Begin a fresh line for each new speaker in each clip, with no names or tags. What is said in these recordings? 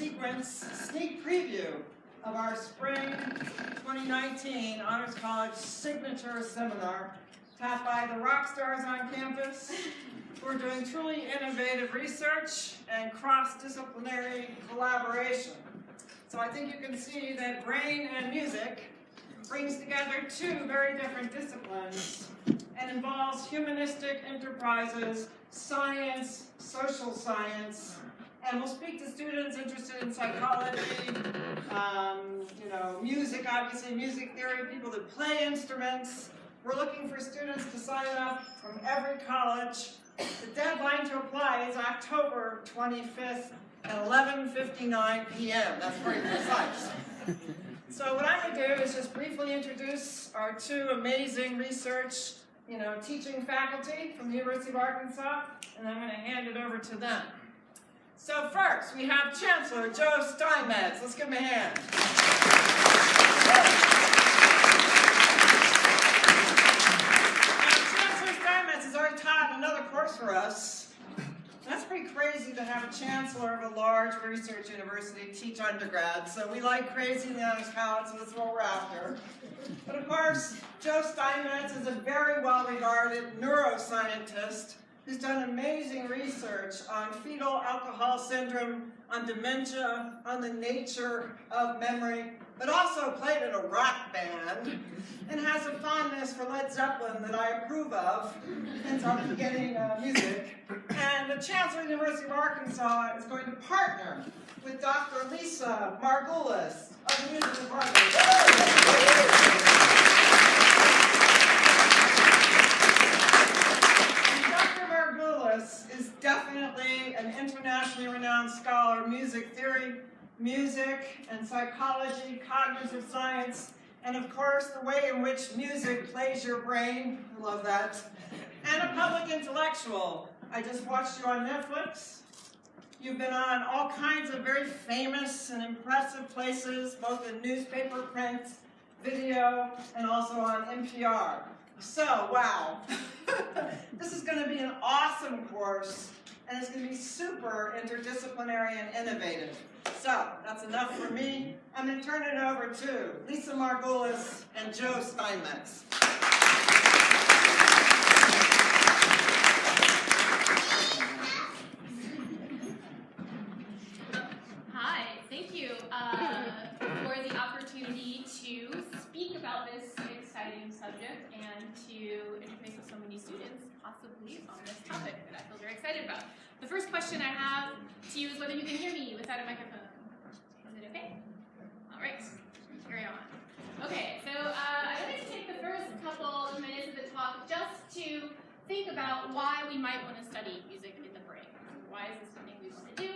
sequence sneak preview of our spring 2019 Honors College Signature Seminar, taught by the rock stars on campus who are doing truly innovative research and cross-disciplinary collaboration. So I think you can see that brain and music brings together two very different disciplines and involves humanistic enterprises, science, social science, and we'll speak to students interested in psychology, music, obviously music theory, people that play instruments. We're looking for students to sign up from every college. The deadline to apply is October 25th at 11:59 p.m. That's very precise. So what I'm going to do is just briefly introduce our two amazing research, teaching faculty from the University of Arkansas, and I'm going to hand it over to them. So first, we have Chancellor Joe Steinmetz. Let's give him a hand. Chancellor Steinmetz has already taught another course for us. That's pretty crazy to have a chancellor of a large research university teach undergrads. So we like crazy in the Honors College, so that's what we're after. But of course, Joe Steinmetz is a very well-regarded neuroscientist who's done amazing research on fetal alcohol syndrome, on dementia, on the nature of memory, but also played in a rock band and has a fondness for Led Zeppelin that I approve of since our beginning music. And the Chancellor of the University of Arkansas is going to partner with Dr. Elizabeth Margulis of the University of Arkansas. Is definitely an internationally renowned scholar of music theory, music and psychology, cognitive science, and of course the way in which music plays your brain. I love that. And a public intellectual. I just watched you on Netflix. You've been on all kinds of very famous and impressive places, both in newspaper, print, video, and also on NPR. So, wow, this is going to be an awesome course, and it's going to be super interdisciplinary and innovative. So, that's enough for me. I'm going to turn it over to Elizabeth Margulis and Joe Steinmetz.
Hi, thank you for the opportunity to speak about this exciting subject and to interface with so many students, possibly on this topic that I feel very excited about. The first question I have to you is whether you can hear me without a microphone. Is it okay? All right, carry on. Okay, so I'd like to take the first couple of minutes of the talk just to think about why we might want to study music in the brain. Why is this something we want to do?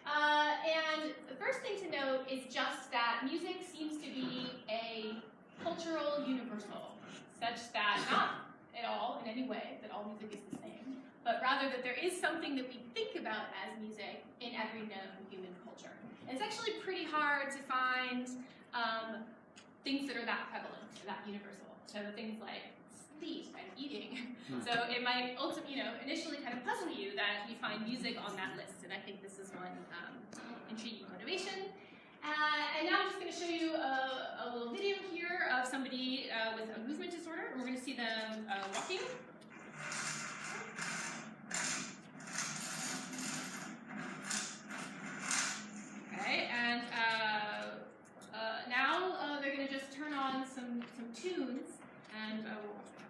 And the first thing to note is just that music seems to be a cultural universal, such that not at all, in any way, that all music is the same, but rather that there is something that we think about as music in every known human culture. And it's actually pretty hard to find things that are that prevalent, or that universal. So things like sleep and eating. So it might also, initially kind of puzzle you that you find music on that list, and I think this is one intriguing motivation. And now I'm just going to show you a little video here of somebody with a movement disorder, and we're going to see them walking. Okay, and now they're going to just turn on some tunes, and we'll watch that.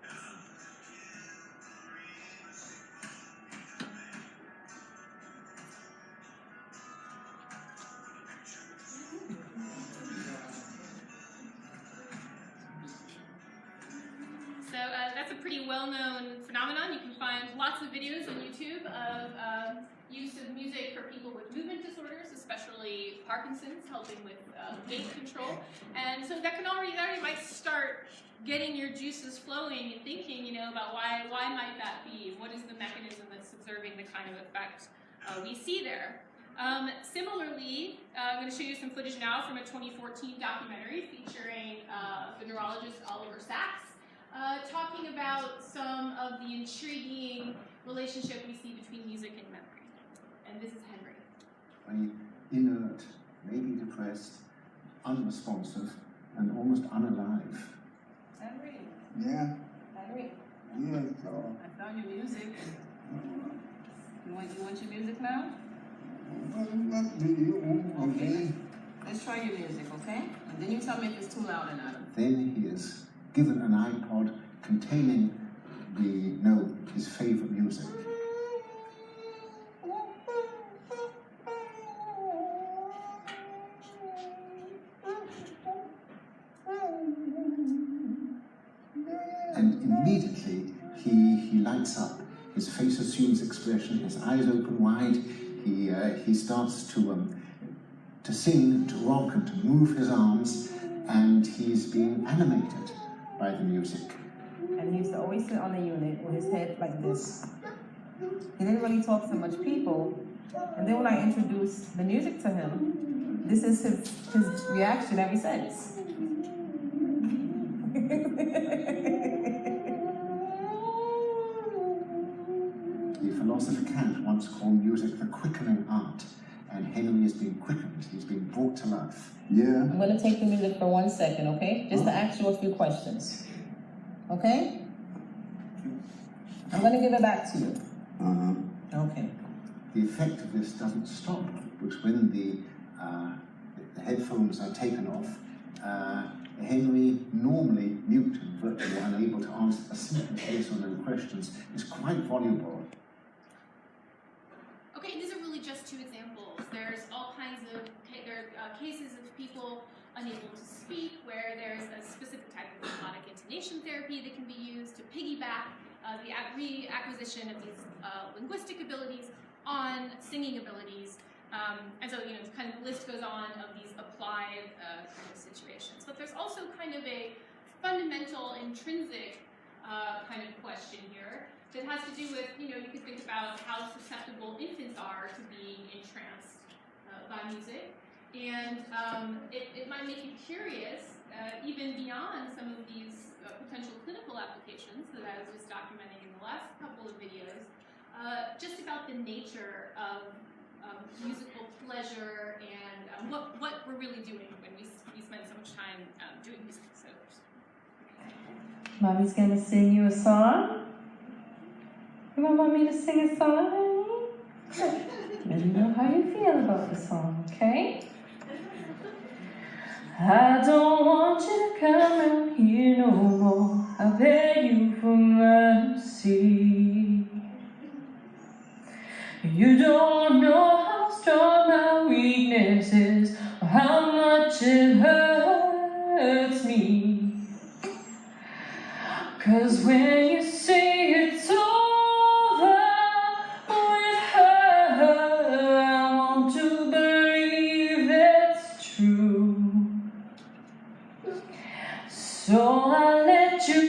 So that's a pretty well-known phenomenon. You can find lots of videos on YouTube of use of music for people with movement disorders, especially Parkinson's, helping with gait control. And so that already might start getting your juices flowing and thinking, about why might that be? What is the mechanism that's observing the kind of effect we see there? Similarly, I'm going to show you some footage now from a 2014 documentary featuring the neurologist Oliver Sacks, talking about some of the intriguing relationship we see between music and memory. And this is Henry.
Inert maybe depressed, unresponsive, and almost unalive.
Henry.
Yeah.
Henry.
Yeah.
I found your music. You want your music now?
Okay.
Let's try your music, okay? And then you tell me if it's too loud or not.
Then he is given an iPod containing his favorite music. And immediately he lights up. His face assumes expression. His eyes open wide. He starts to sing, to rock, and to move his arms, and he's being animated by the music.
And he used to always sit on the unit with his head like this. He didn't really talk to much people. And then when I introduced the music to him, this is his reaction ever since.
The philosopher Kant once called music the quickening art, and Henry is being quickened, he's being brought to life.
Yeah.
I'm going to take the music for 1 second, okay? Just to ask you a few questions. Okay? I'm going to give it back to you. Okay.
The effect of this doesn't stop, because when the headphones are taken off, Henry, normally mute and virtually unable to answer a simple yes or no questions, is quite voluble.
Okay, these are really just two examples. There's all kinds of cases of people unable to speak, where there's a specific type of melodic intonation therapy that can be used to piggyback the reacquisition of these linguistic abilities on singing abilities. And so, kind of the list goes on of these applied kind of situations. But there's also kind of a fundamental, intrinsic kind of question here that has to do with, you could think about how susceptible infants are to being entranced by music. And it might make you curious, even beyond some of these potential clinical applications that I was just documenting in the last couple of videos, just about the nature of musical pleasure and what we're really doing when we spend so much time doing music. So,
Mommy's going to sing you a song. You want me to sing a song, honey? Let me know how you feel about the song, okay? I don't want you to come out here no more. I beg you for mercy. You don't know how strong my weakness is, or how much it hurts me. 'Cause when you say it's over with her, I want to believe it's true. So I let you.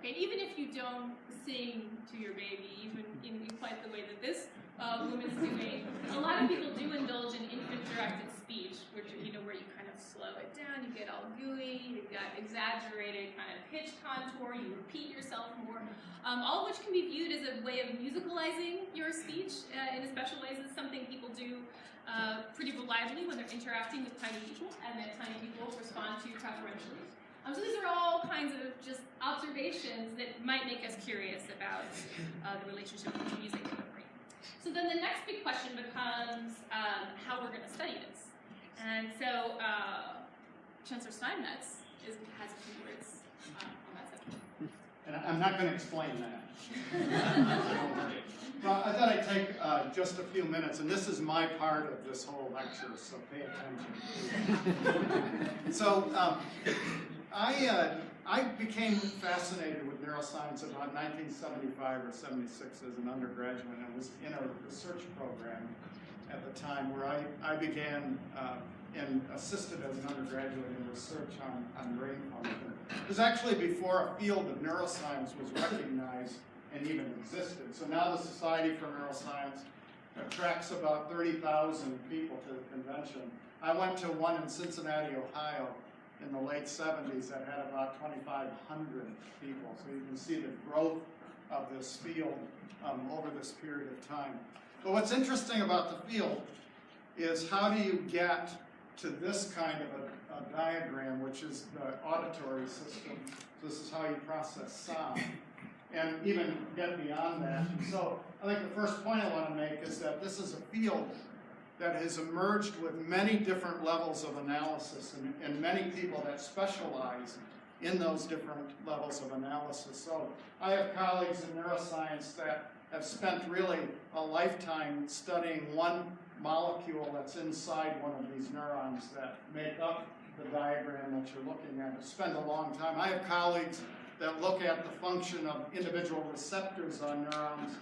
okay, even if you don't sing to your baby, even in quite the way that this woman's doing, a lot of people do indulge in infant-directed speech, which where you kind of slow it down, you get all gooey, you've got exaggerated kind of pitch contour, you repeat yourself more, all of which can be viewed as a way of musicalizing your speech in a special way. This is something people do pretty reliably when they're interacting with tiny people, and that tiny people respond to preferentially. So these are all kinds of just observations that might make us curious about the relationship between music and the brain. So then the next big question becomes how we're going to study this. And so Chancellor Steinmetz has a few words on that subject.
And I'm not going to explain that. Well, I thought I'd take just a few minutes, and this is my part of this whole lecture, so pay attention. So I became fascinated with neuroscience about 1975 or 76 as an undergraduate, and I was in a research program at the time where I began and assisted as an undergraduate in research on brain function. It was actually before a field of neuroscience was recognized and even existed. So now the Society for Neuroscience attracts about 30,000 people to the convention. I went to one in Cincinnati, Ohio in the late 70s that had about 2,500 people. So you can see the growth of this field over this period of time. But what's interesting about the field is how do you get to this kind of a diagram, which is the auditory system. This is how you process sound, and even get beyond that. So I think the first point I want to make is that this is a field that has emerged with many different levels of analysis and many people that specialize in those different levels of analysis. So I have colleagues in neuroscience that have spent really a lifetime studying one molecule that's inside one of these neurons that make up the diagram that you're looking at. I've spent a long time. I have colleagues that look at the function of individual receptors on neurons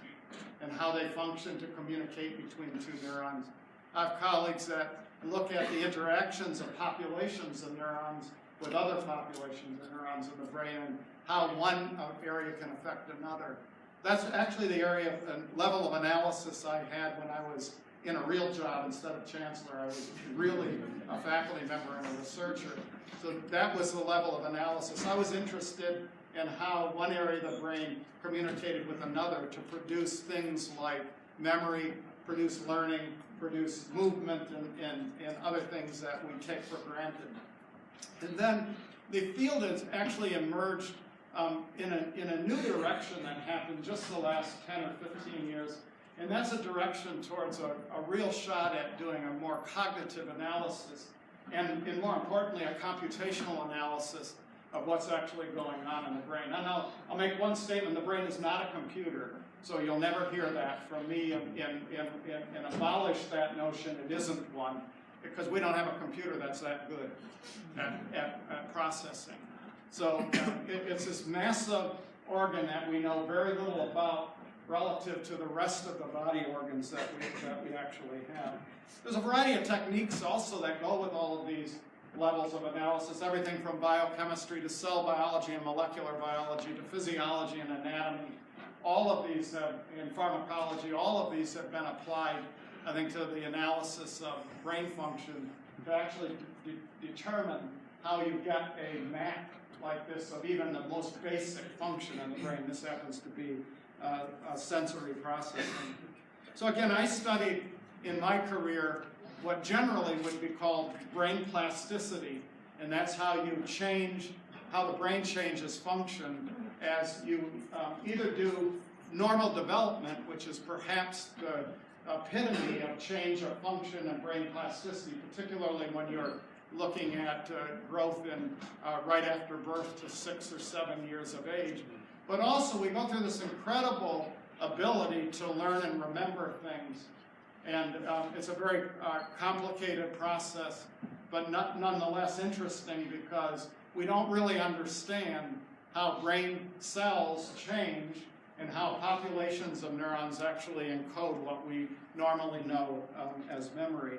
and how they function to communicate between two neurons. I have colleagues that look at the interactions of populations of neurons with other populations of neurons in the brain and how one area can affect another. That's actually the area of level of analysis I had when I was in a real job instead of chancellor. I was really a faculty member and a researcher. So that was the level of analysis. I was interested in how one area of the brain communicated with another to produce things like memory, produce learning, produce movement, and other things that we take for granted. And then the field has actually emerged in a new direction that happened just the last 10 or 15 years, and that's a direction towards a real shot at doing a more cognitive analysis, and more importantly, a computational analysis of what's actually going on in the brain. And I'll make one statement: the brain is not a computer, so you'll never hear that from me and abolish that notion. It isn't one, because we don't have a computer that's that good at processing. So it's this massive organ that we know very little about relative to the rest of the body organs that we actually have. There's a variety of techniques also that go with all of these levels of analysis, everything from biochemistry to cell biology and molecular biology to physiology and anatomy. All of these have, in pharmacology, all of these have been applied, I think, to the analysis of brain function to actually determine how you get a map like this of even the most basic function in the brain. This happens to be sensory processing. So again, I studied in my career what generally would be called brain plasticity, and that's how you change, how the brain changes function as you either do normal development, which is perhaps the epitome of change of function and brain plasticity, particularly when you're looking at growth in right after birth to 6 or 7 years of age. But also we go through this incredible ability to learn and remember things. And it's a very complicated process, but nonetheless interesting, because we don't really understand how brain cells change and how populations of neurons actually encode what we normally know as memory.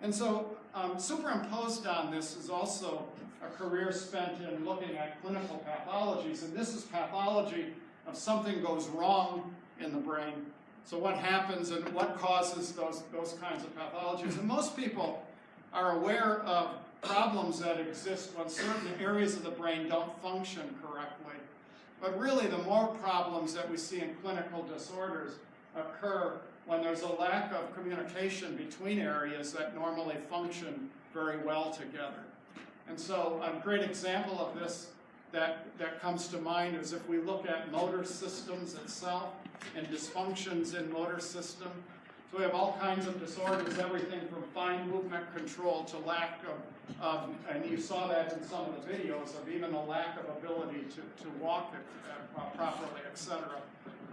And so superimposed on this is also a career spent in looking at clinical pathologies, and this is pathology of something goes wrong in the brain. So what happens and what causes those kinds of pathologies? And most people are aware of problems that exist when certain areas of the brain don't function correctly. But really, the more problems that we see in clinical disorders occur when there's a lack of communication between areas that normally function very well together. And so a great example of this that comes to mind is if we look at motor systems itself and dysfunctions in motor system. So we have all kinds of disorders, everything from fine movement control to lack of and you saw that in some of the videos, of even a lack of ability to walk properly, etc.,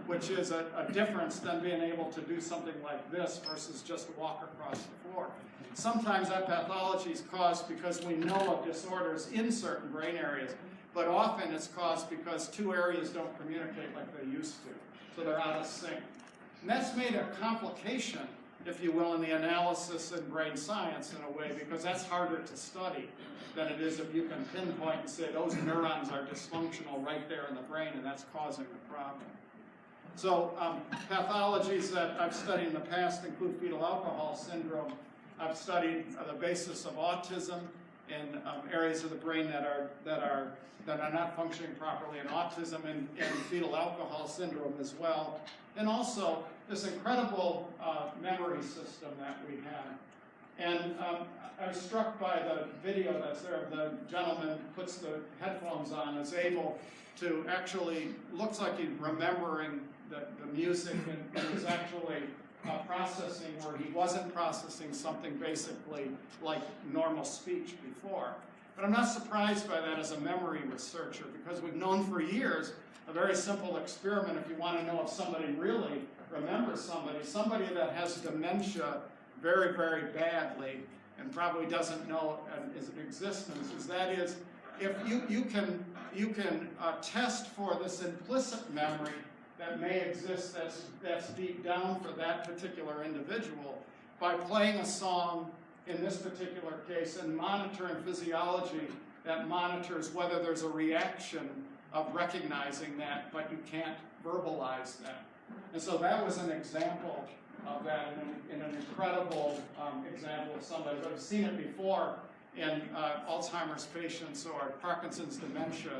which is a difference than being able to do something like this versus just walk across the floor. Sometimes that pathology is caused because we know of disorders in certain brain areas, but often it's caused because two areas don't communicate like they used to, so they're out of sync. And that's made a complication, if you will, in the analysis in brain science in a way, because that's harder to study than it is if you can pinpoint and say those neurons are dysfunctional right there in the brain and that's causing the problem. So pathologies that I've studied in the past include fetal alcohol syndrome. I've studied the basis of autism in areas of the brain that are not functioning properly in autism and fetal alcohol syndrome as well. And also this incredible memory system that we have. And I was struck by the video that's there. The gentleman puts the headphones on, is able to actually, looks like he's remembering the music and is actually processing where he wasn't processing something basically like normal speech before. But I'm not surprised by that as a memory researcher, because we've known for years a very simple experiment if you want to know if somebody really remembers somebody that has dementia very, very badly and probably doesn't know his existence, is if you can test for this implicit memory that may exist that's deep down for that particular individual by playing a song in this particular case and monitoring physiology that monitors whether there's a reaction of recognizing that, but you can't verbalize that. And so that was an example of that, in an incredible example of somebody. I've seen it before in Alzheimer's patients or Parkinson's dementia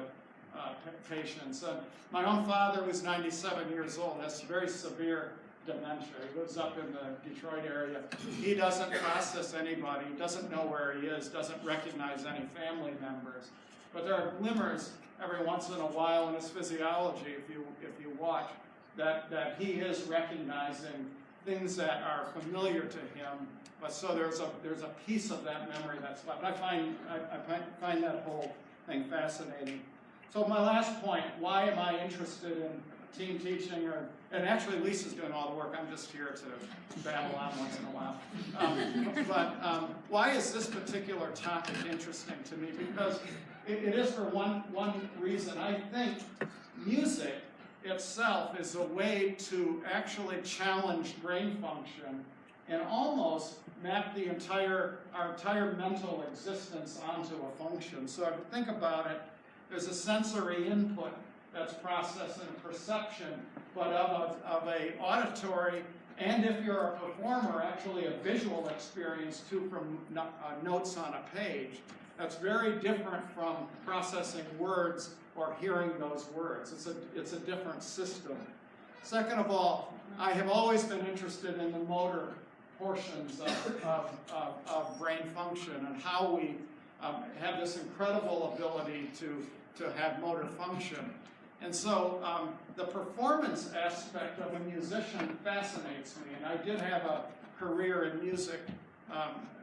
patients. My own father was 97 years old, has very severe dementia. He lives up in the Detroit area. He doesn't process anybody, doesn't know where he is, doesn't recognize any family members. But there are glimmers every once in a while in his physiology, if you watch, that he is recognizing things that are familiar to him. But so there's a piece of that memory that's left. I find that whole thing fascinating. So my last point, why am I interested in team teaching? And actually Lisa's doing all the work, I'm just here to babble on once in a while. Why is this particular topic interesting to me? Because it is for one reason. I think music itself is a way to actually challenge brain function and almost map our entire mental existence onto a function. So if you think about it, there's a sensory input that's processing perception, but of a auditory, and if you're a performer, actually a visual experience too from notes on a page. That's very different from processing words or hearing those words. It's a different system. Second of all, I have always been interested in the motor portions of brain function and how we have this incredible ability to have motor function. And so the performance aspect of a musician fascinates me. And I did have a career in music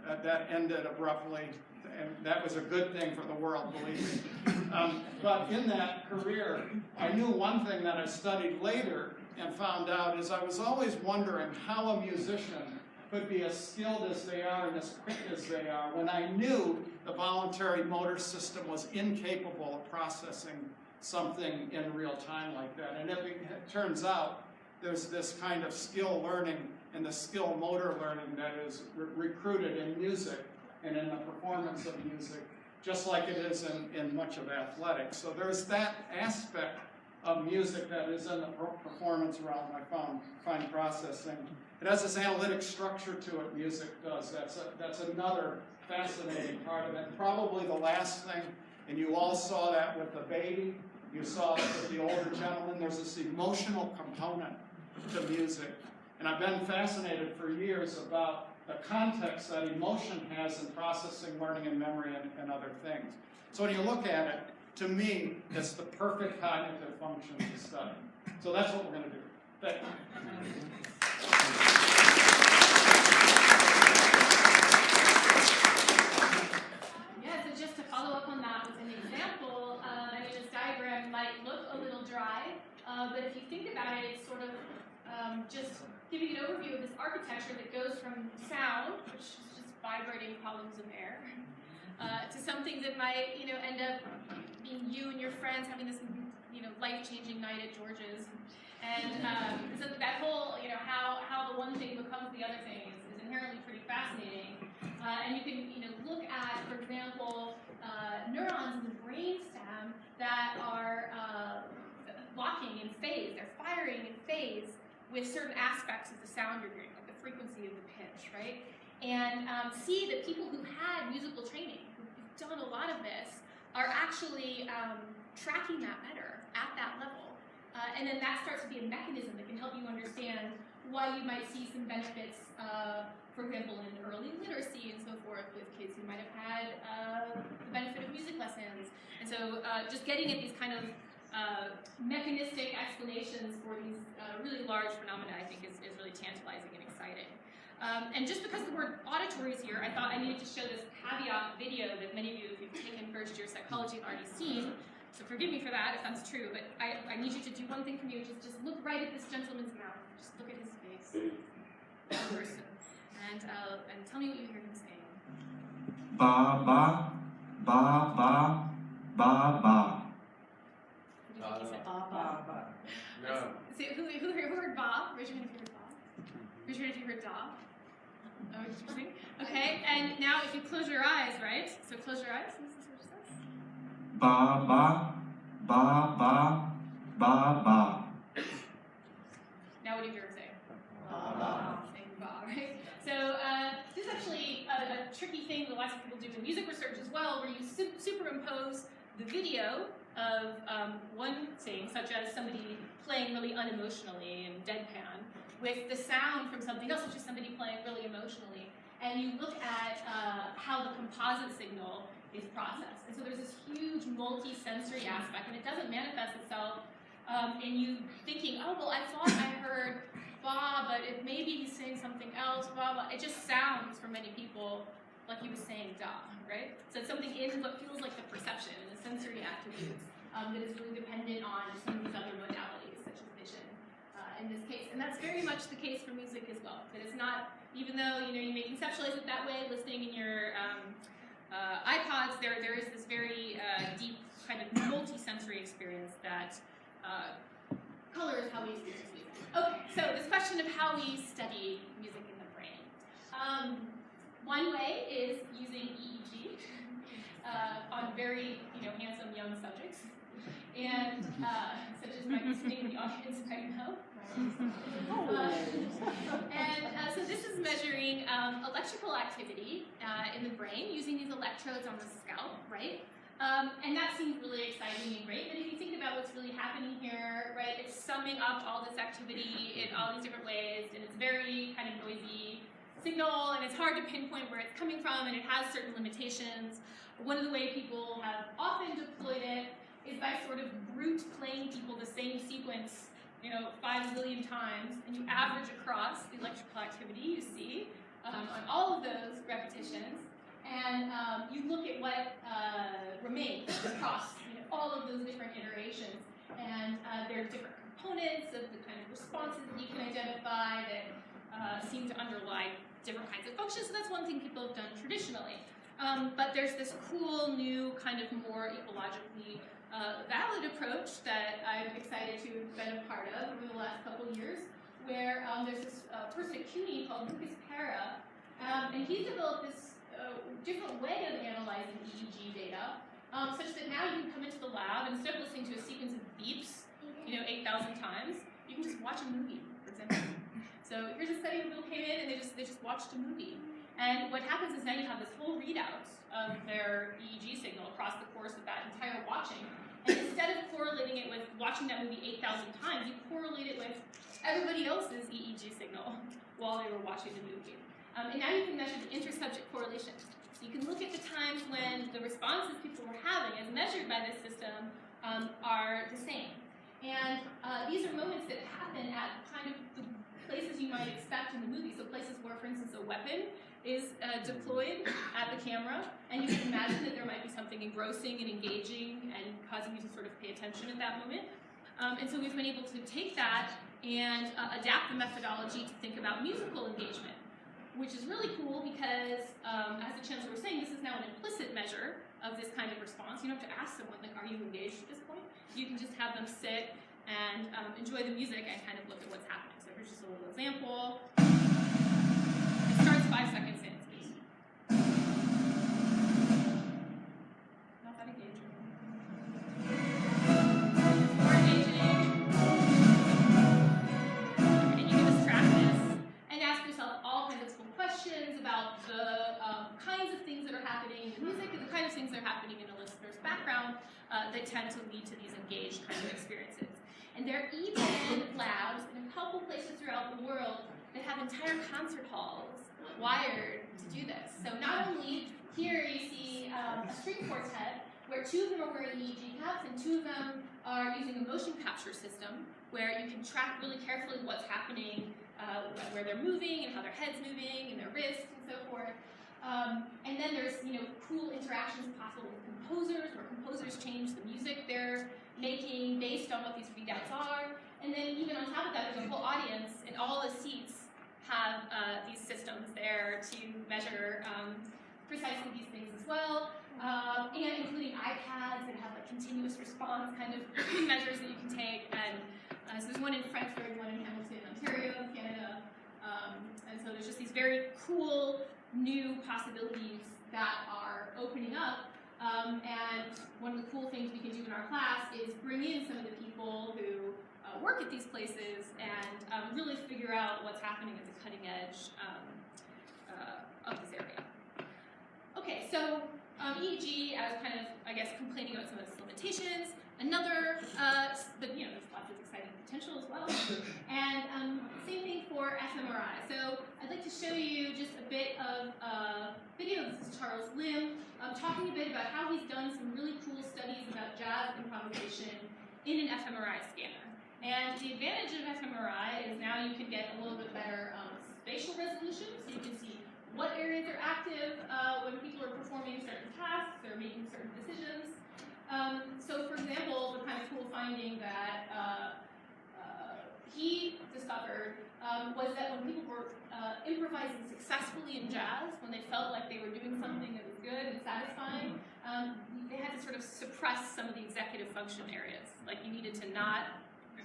that ended abruptly. And that was a good thing for the world, believe me. But in that career, I knew one thing that I studied later and found out is I was always wondering how a musician could be as skilled as they are and as quick as they are when I knew the voluntary motor system was incapable of processing something in real time like that. And it turns out there's this kind of skill learning and the skill motor learning that is recruited in music and in the performance of music, just like it is in much of athletics. So there's that aspect of music that is in the performance realm I find processing. It has this analytic structure to it, music does. That's another fascinating part of it. And probably the last thing, and you all saw that with the baby, you saw it with the older gentleman, there's this emotional component to music. And I've been fascinated for years about the context that emotion has in processing, learning, and memory, and other things. So when you look at it, to me, it's the perfect cognitive function to study. So that's what we're going to do. Thank you.
Yeah, so just to follow up on that with an example, this diagram might look a little dry, but if you think about it, it's sort of just giving an overview of this architecture that goes from sound, which is just vibrating columns of air, to something that might, end up being you and your friends having this, life-changing night at George's, and so that whole, how the one thing becomes the other thing is inherently pretty fascinating, and you can, look at, for example, neurons in the brainstem that are locking in phase, they're firing in phase with certain aspects of the sound you're hearing, like the frequency of the pitch, right? And see that people who've had musical training, who've done a lot of this, are actually tracking that better at that level. And then that starts to be a mechanism that can help you understand why you might see some benefits for example, in early literacy and so forth with kids who might have had the benefit of music lessons. And so just getting at these kind of mechanistic explanations for these really large phenomena, I think, is really tantalizing and exciting. And just because the word auditory is here, I thought I needed to show this caveat video that many of you, if you've taken first year psychology, have already seen. So forgive me for that if that's true, but I need you to do one thing for me, which is just look right at this gentleman's mouth. Just look at his face. That person. And tell me what you hear him saying.
Ba ba ba ba ba ba.
What do you think he said?
No.
See, who heard ba? Raise your hand if you heard ba. Raise your hand if you heard da. Oh, interesting. Okay, and now if you close your eyes, right? So close your eyes, and this is what it says.
Ba ba ba ba ba ba.
Now what do you hear him say? Saying ba, right? So this is actually a tricky thing that lots of people do in music research as well, where you superimpose the video of one thing, such as somebody playing really unemotionally and deadpan, with the sound from something else, which is somebody playing really emotionally. And you look at how the composite signal is processed. And so there's this huge multi-sensory aspect, and it doesn't manifest itself in you thinking, oh, well, I thought I heard ba, but if maybe he's saying something else, blah, blah. It just sounds for many people like he was saying da, right? So it's something in what feels like the perception and the sensory attributes that is really dependent on some of these other modalities, such as vision in this case. And that's very much the case for music as well. That it's not, even though you may conceptualize it that way, listening in your iPods, there is this very deep kind of multi-sensory experience that colors how we experience music. Okay, so this question of how we study music in the brain. One way is using EEG on very handsome young subjects, and such as might be sitting in the audience right now. So this is measuring electrical activity in the brain using these electrodes on the scalp, right? And that seems really exciting and great, but if you think about what's really happening here, right, it's summing up all this activity in all these different ways, and it's very kind of noisy signal, and it's hard to pinpoint where it's coming from, and it has certain limitations. One of the ways people have often deployed it is by sort of brute playing people the same sequence 5 zillion times, and you average across the electrical activity you see on all of those repetitions, and you look at what remains across all of those different iterations, and there are different components of the kind of responses that you can identify that seem to underlie different kinds of functions, so that's one thing people have done traditionally. But there's this cool new kind of more ecologically valid approach that I'm excited to have been a part of over the last couple of years, where there's this person at CUNY called Lucas Para, and he's developed this different way of analyzing EEG data, such that now you can come into the lab, and instead of listening to a sequence of beeps, 8,000 times, you can just watch a movie, for example. So here's a study where people came in and they just watched a movie. And what happens is now you have this whole readout of their EEG signal across the course of that entire watching. And instead of correlating it with watching that movie 8,000 times, you correlate it with everybody else's EEG signal while they were watching the movie. And now you can measure the inter-subject correlation. So you can look at the times when the responses people were having, as measured by this system, are the same. And these are moments that happen at kind of the places you might expect in the movie. So places where, for instance, a weapon is deployed at the camera, and you can imagine that there might be something engrossing and engaging and causing you to sort of pay attention at that moment. And so we've been able to take that and adapt the methodology to think about musical engagement, which is really cool because, as the Chancellor was saying, this is now an implicit measure of this kind of response. You don't have to ask someone, like, are you engaged at this point? You can just have them sit and enjoy the music and kind of look at what's happening. So here's just a little example. It starts 5 seconds in, please. Not that engaging. More engaging. And you can just track this and ask yourself all kinds of cool questions about the kinds of things that are happening in the music and the kinds of things that are happening in a listener's background that tend to lead to these engaged kind of experiences. And there are even labs in a couple places throughout the world that have entire concert halls wired to do this. So not only here you see a string quartet where 2 of them are wearing EEG caps and 2 of them are using a motion capture system where you can track really carefully what's happening, where they're moving and how their head's moving and their wrists and so forth. And then there's cool interactions possible with composers, where composers change the music they're making based on what these readouts are. And then even on top of that, there's a whole audience, and all the seats have these systems there to measure precisely these things as well, and including iPads that have like continuous response kind of measures that you can take. And so there's one in Frankfurt, one in Hamilton, Ontario, Canada. And so there's just these very cool new possibilities that are opening up. And one of the cool things we can do in our class is bring in some of the people who work at these places and really figure out what's happening at the cutting edge of this area. Okay, so EEG, I was kind of, I guess, complaining about some of its limitations. Another, but there's lots of exciting potential as well. And same thing for fMRI. So I'd like to show you just a bit of video. This is Charles Lim talking a bit about how he's done some really cool studies about jazz improvisation in an fMRI scanner. And the advantage of fMRI is now you can get a little bit better spatial resolution, so you can see what areas are active when people are performing certain tasks or making certain decisions. So for example, the kind of cool finding that he discovered was that when people were improvising successfully in jazz, when they felt like they were doing something that was good and satisfying, they had to sort of suppress some of the executive function areas. Like you needed to not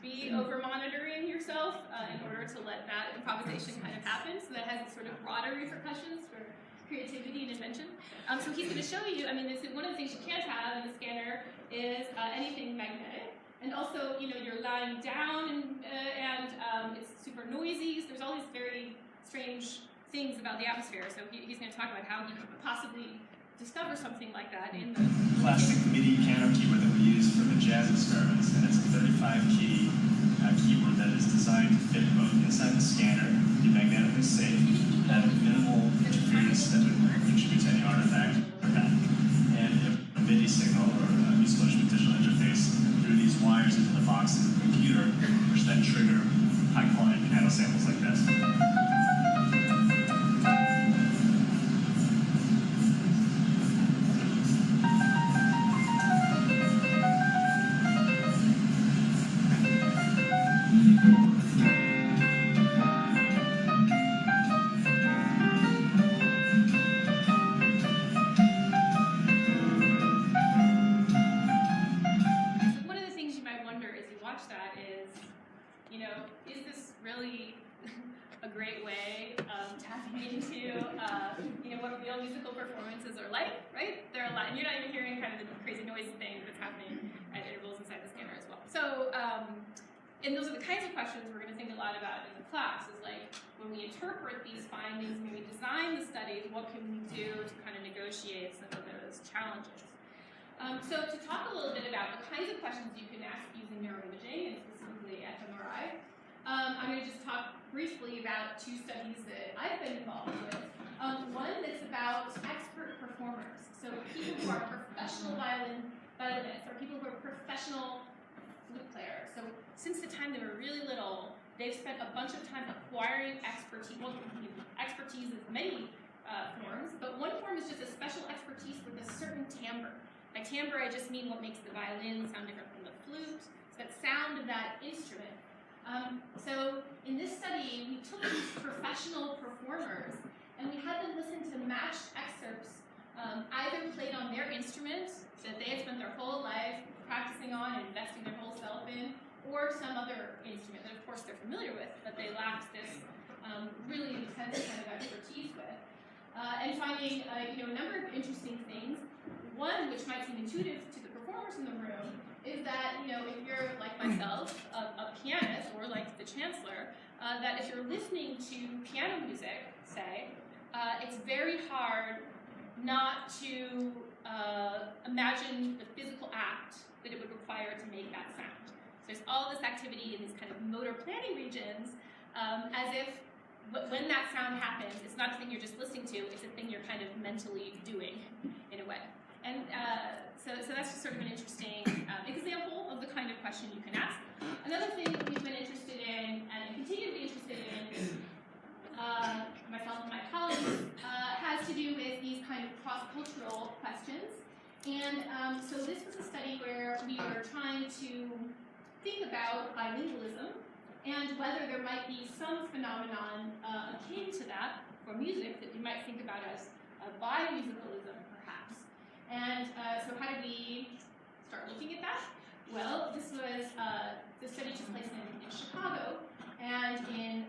be over-monitoring yourself in order to let that improvisation kind of happen. So that has sort of broader repercussions for creativity and invention. So he's going to show you, one of the things you can't have in the scanner is anything magnetic. And also, you're lying down and it's super noisy. So there's all these very strange things about the atmosphere. So he's going to talk about how he could possibly discover something like that in the
plastic MIDI piano keyboard that we use for the jazz experiments, and it's a 35-key keyboard that is designed to fit both inside the scanner, be magnetically safe, have minimal interference that would contribute to any artifact or back, and a MIDI signal or a musical instrument digital interface through these wires into the box of the computer, which then trigger high-quality piano samples like this.
Is this really a great way of tapping into what real musical performances are like, right? They're a lot, and you're not even hearing kind of the crazy noise thing that's happening at intervals inside the scanner as well. So, and those are the kinds of questions we're going to think a lot about in the class, is like, when we interpret these findings, when we design the studies, what can we do to kind of negotiate some of those challenges? So to talk a little bit about the kinds of questions you can ask using neuroimaging, and specifically fMRI, I'm going to just talk briefly about 2 studies that I've been involved with. One that's about expert performers, so people who are professional violinists, or people who are professional flute players. So since the time they were really little, they've spent a bunch of time acquiring expertise. Well, expertise is many forms, but one form is just a special expertise with a certain timbre. By timbre, I just mean what makes the violin sound different from the flute. It's that sound of that instrument. So in this study, we took these professional performers and we had them listen to matched excerpts, either played on their instruments that they had spent their whole life practicing on and investing their whole self in, or some other instrument that of course they're familiar with, but they lacked this really intense kind of expertise with. And finding a number of interesting things. One, which might seem intuitive to the performers in the room, is that if you're like myself, a pianist, or like the Chancellor, that if you're listening to piano music, say, it's very hard not to imagine the physical act that it would require to make that sound. So there's all this activity in these kind of motor planning regions, as if when that sound happens, it's not a thing you're just listening to, it's a thing you're kind of mentally doing in a way. And so that's just sort of an interesting example of the kind of question you can ask. Another thing that we've been interested in, and continue to be interested in, myself and my colleagues, has to do with these kind of cross-cultural questions. And so this was a study where we were trying to think about bilingualism and whether there might be some phenomenon akin to that for music that you might think about as bimusicalism, perhaps. And so how did we start looking at that? Well, this was, the study took place in Chicago and in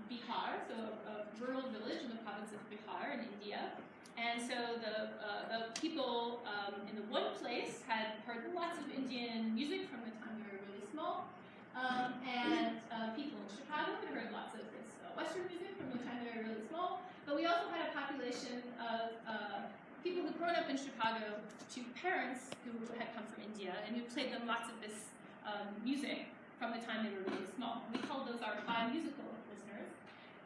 Bihar, so a rural village in the province of Bihar in India. And so the people in the one place had heard lots of Indian music from the time they were really small. And people in Chicago had heard lots of this Western music from the time they were really small. But we also had a population of people who'd grown up in Chicago to parents who had come from India and who played them lots of this music from the time they were really small. We called those our bimusical listeners.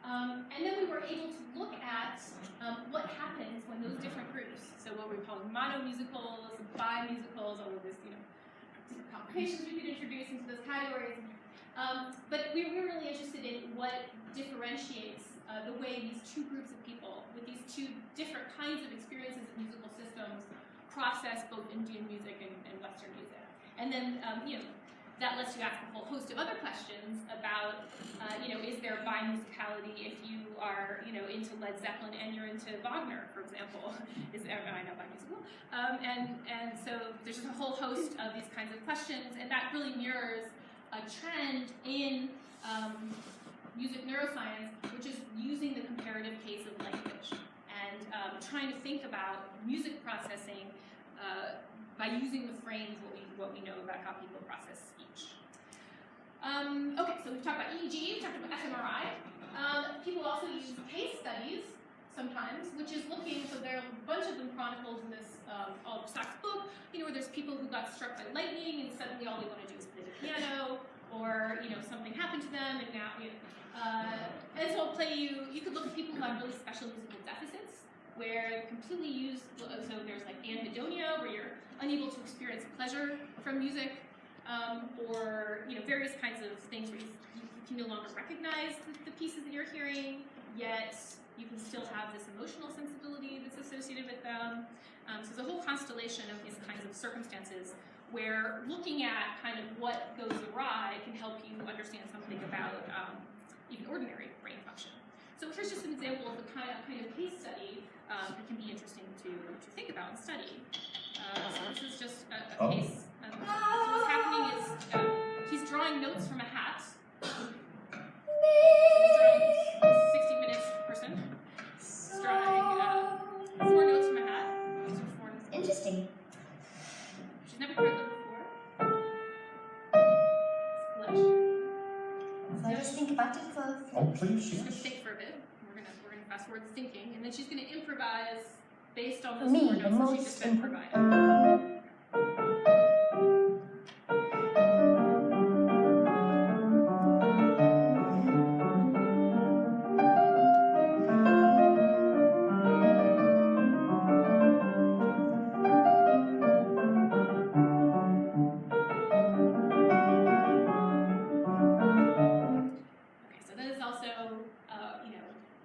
And then we were able to look at what happens when those different groups, so what we're calling monomusicals, bimusicals, all of this, different complications we could introduce into those categories. But we were really interested in what differentiates the way these two groups of people with these two different kinds of experiences of musical systems process both Indian music and Western music. And then, that lets you ask a whole host of other questions about, is there bimusicality if you are, into Led Zeppelin and you're into Wagner, for example? Am I not bimusical? And so there's just a whole host of these kinds of questions, and that really mirrors a trend in music neuroscience, which is using the comparative case of language and trying to think about music processing by using the frames what we know about how people process speech. Okay, so we've talked about EEG, we've talked about fMRI. People also use case studies sometimes, which is looking, so there are a bunch of them chronicled in this Oliver Sacks book, where there's people who got struck by lightning and suddenly all they want to do is play the piano, or something happened to them and now, and so I'll play you could look at people who have really special musical deficits, where completely use, so there's like anhedonia, where you're unable to experience pleasure from music, or various kinds of things where you can no longer recognize the pieces that you're hearing, yet you can still have this emotional sensibility that's associated with them. So there's a whole constellation of these kinds of circumstances where looking at kind of what goes awry can help you understand something about even ordinary brain function. So here's just an example of the kind of case study that can be interesting to think about and study. So this is just a case. So what's happening is he's drawing notes from a hat. So he's drawing a 60-minute person. He's drawing 4 notes from a hat.
Interesting.
She's never heard them before. It's
So I just think about it for.
Oh, please,
She's
yes.
going to think for a bit. We're gonna fast forward the thinking, and then she's going to improvise based on
For
those
me,
4
the
notes that she
most
just been provided.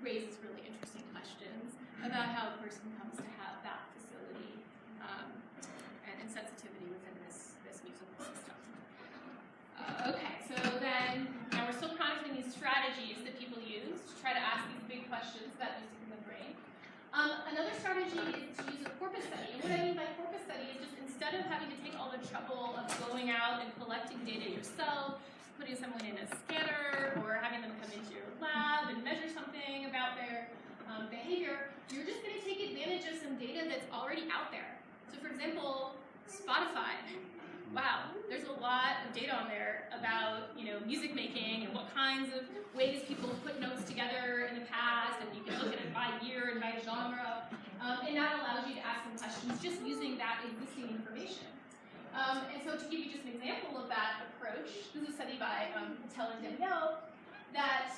Raises really interesting questions about how a person comes to have that facility and sensitivity within this musical system. Okay, so then now we're still chronicling these strategies that people use to try to ask these big questions about music in the brain. Another strategy is to use a corpus study. And what I mean by corpus study is just instead of having to take all the trouble of going out and collecting data yourself, putting someone in a scanner or having them come into your lab and measure something about their behavior, you're just going to take advantage of some data that's already out there. So for example, Spotify. Wow, there's a lot of data on there about music making and what kinds of ways people put notes together in the past, and you can look at it by year and by genre, and that allows you to ask some questions just using that existing information. And so to give you just an example of that approach, this is a study by Patel and Danielle. that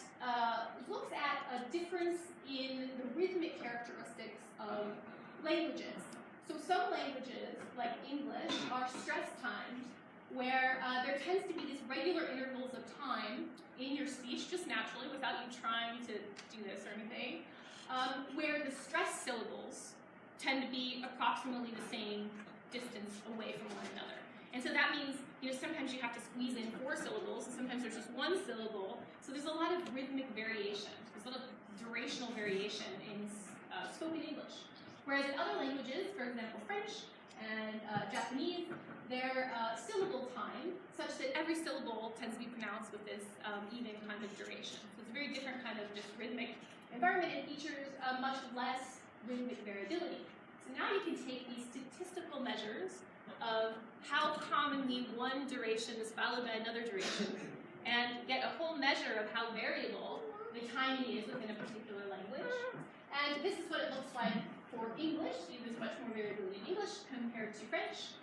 looks at a difference in the rhythmic characteristics of languages. So some languages, like English, are stress-timed, where there tends to be these regular intervals of time in your speech, just naturally, without you trying to do this or anything, where the stress syllables tend to be approximately the same distance away from one another. And so that means, sometimes you have to squeeze in 4 syllables, and sometimes there's just 1 syllable. So there's a lot of rhythmic variation. There's a lot of durational variation in spoken English. Whereas in other languages, for example, French and Japanese, their syllable time, such that every syllable tends to be pronounced with this even kind of duration. So it's a very different kind of just rhythmic environment and features much less rhythmic variability. So now you can take these statistical measures of how commonly one duration is followed by another duration and get a whole measure of how variable the timing is within a particular language. And this is what it looks like for English. There's much more variability in English compared to French.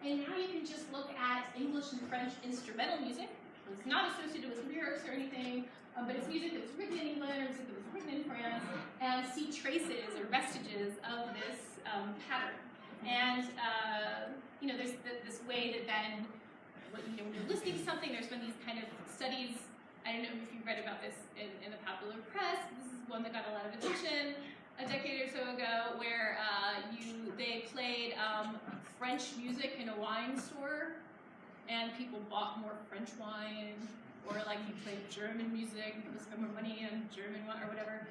And now you can just look at English and French instrumental music. It's not associated with lyrics or anything, but it's music that was written in England or music that was written in France, and see traces or vestiges of this pattern. And there's this way that then, when you're listening to something, there's been these kind of studies. I don't know if you've read about this in the popular press. This is one that got a lot of attention a decade or so ago, where they played French music in a wine store, and people bought more French wine, or like you played German music, people spent more money on German wine or whatever.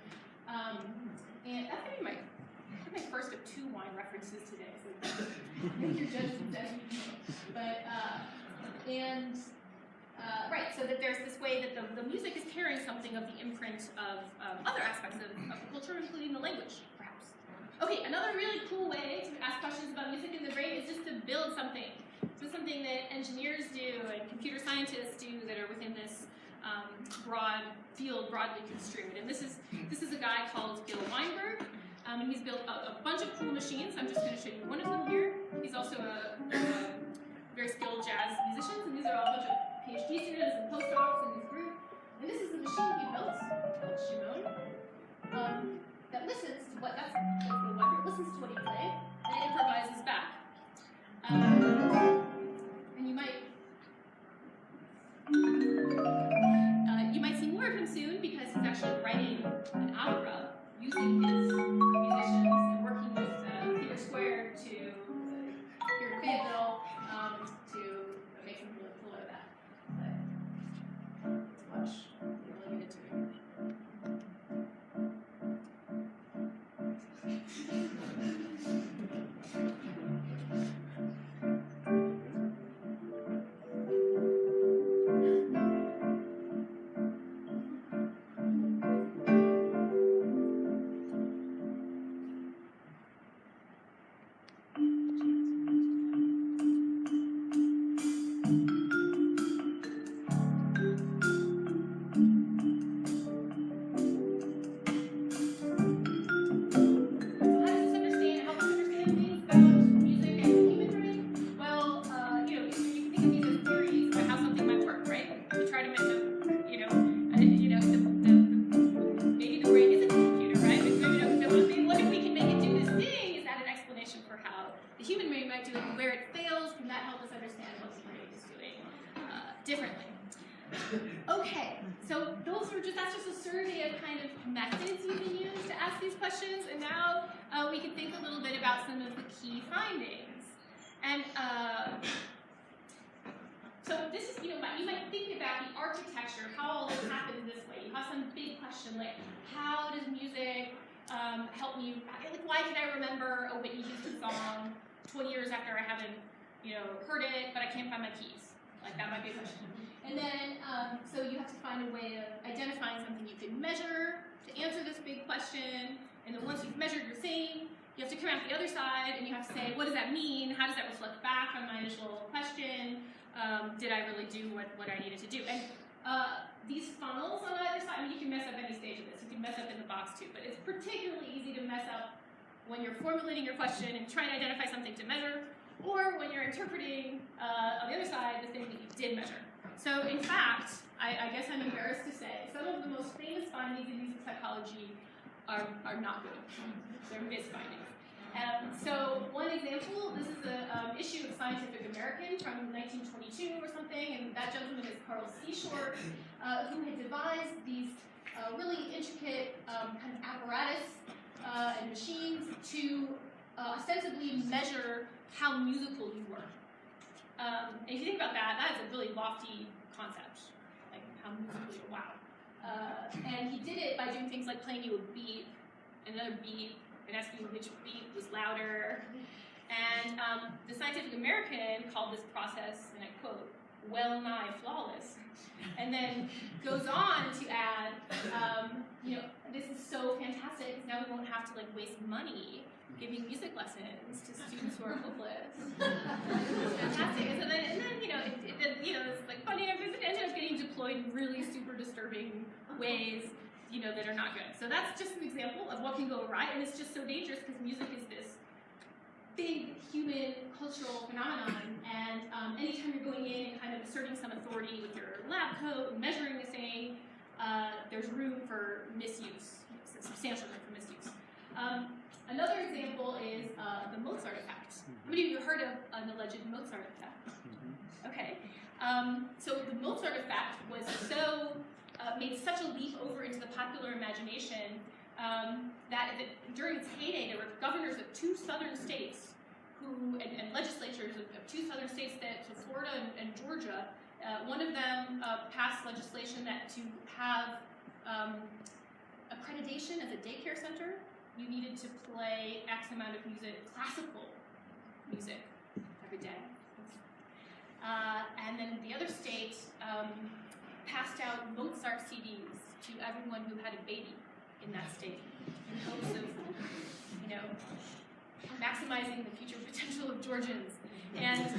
And that's gonna be my first of 2 wine references today, so make your judgment as you can. But right, so that there's this way that the music is carrying something of the imprint of other aspects of culture, including the language, perhaps. Okay, another really cool way to ask questions about music in the brain is just to build something. So something that engineers do and computer scientists do that are within this broad field, broadly construed. And this is a guy called Gil Weinberg, and he's built a bunch of cool machines. I'm just going to show you one of them here. He's also a very skilled jazz musician, and these are all a bunch of PhD students and postdocs in his group. And this is the machine he built, called Shimon, that listens to what listens to what he played and improvises back. And you might see more of him soon, because he's actually writing an opera using his musicians and working with Theater Square to here in Fayetteville to make something really cool out of that. But let's watch. We'll leave it to him. Differently. Okay, so that's just a survey of kind of methods you can use to ask these questions, and now we can think a little bit about some of the key findings. And so this is, you might think about the architecture, how all this happens this way. You have some big question like, how does music help me, like why can I remember a Whitney Houston song 20 years after I haven't, heard it, but I can't find my keys? Like that might be a question. And then, so you have to find a way of identifying something you can measure to answer this big question. And then once you've measured your thing, you have to come out the other side and you have to say, what does that mean? How does that reflect back on my initial question? Did I really do what I needed to do? And these funnels on either side, you can mess up any stage of this. You can mess up in the box too, but it's particularly easy to mess up when you're formulating your question and trying to identify something to measure, or when you're interpreting, on the other side, the thing that you did measure. So in fact, I guess I'm embarrassed to say, some of the most famous findings in music psychology are not good. They're misfindings. So one example, this is an issue of Scientific American from 1922 or something, and that gentleman is Carl Seashore, who had devised these really intricate kind of apparatus and machines to ostensibly measure how musical you were. And if you think about that, that is a really lofty concept, like how musical you are, wow. And he did it by doing things like playing you a beat, another beat, and asking you which beat was louder. And the Scientific American called this process, and I quote, well-nigh flawless. And then goes on to add, you know, this is so fantastic, because now we won't have to like waste money giving music lessons to students who are hopeless. It's fantastic. And then you know, it's like funny, it ended up getting deployed in really super disturbing ways, you know, that are not good. So that's just an example of what can go awry, and it's just so dangerous because music is this big human cultural phenomenon, and anytime you're going in and kind of asserting some authority with your lab coat and measuring a thing, there's room for misuse, substantial room for misuse. Another example is the Mozart effect. How many of you heard of an alleged Mozart effect? Okay. So the Mozart effect was so made such a leap over into the popular imagination that during its heyday, there were governors of two southern states and legislatures of two southern states, so Florida and Georgia. One of them passed legislation that to have accreditation as a daycare center, you needed to play X amount of music, classical music, every day. And then the other state passed out Mozart CDs to everyone who had a baby in that state in hopes of, you know, maximizing the future potential of Georgians. And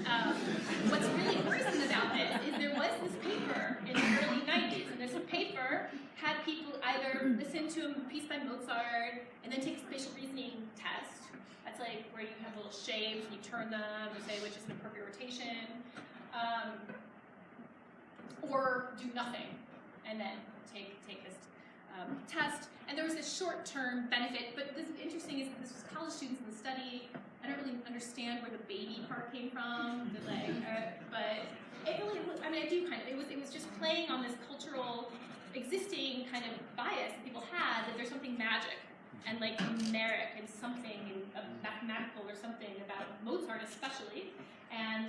what's really worrisome about this is there was this paper in the early 90s, and this paper had people either listen to a piece by Mozart and then take a spatial reasoning test. That's like where you have little shapes and you turn them and say which is an appropriate rotation. Or do nothing and then take this test. And there was this short-term benefit, but this is interesting is that this was college students in the study. I don't really understand where the baby part came from, but it really, I mean, I do kind of. It was just playing on this cultural, existing kind of bias that people had that there's something magic and like numeric and something mathematical or something about Mozart especially, and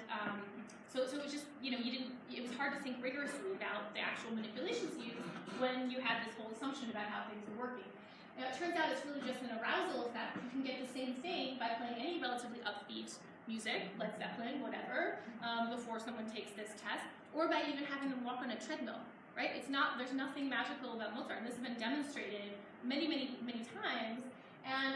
so it was just, you know, it was hard to think rigorously about the actual manipulations used when you had this whole assumption about how things are working. Now, it turns out it's really just an arousal effect. You can get the same thing by playing any relatively upbeat music, Led Zeppelin, whatever, before someone takes this test, or by even having them walk on a treadmill, right? There's nothing magical about Mozart, and this has been demonstrated many, many, many times. And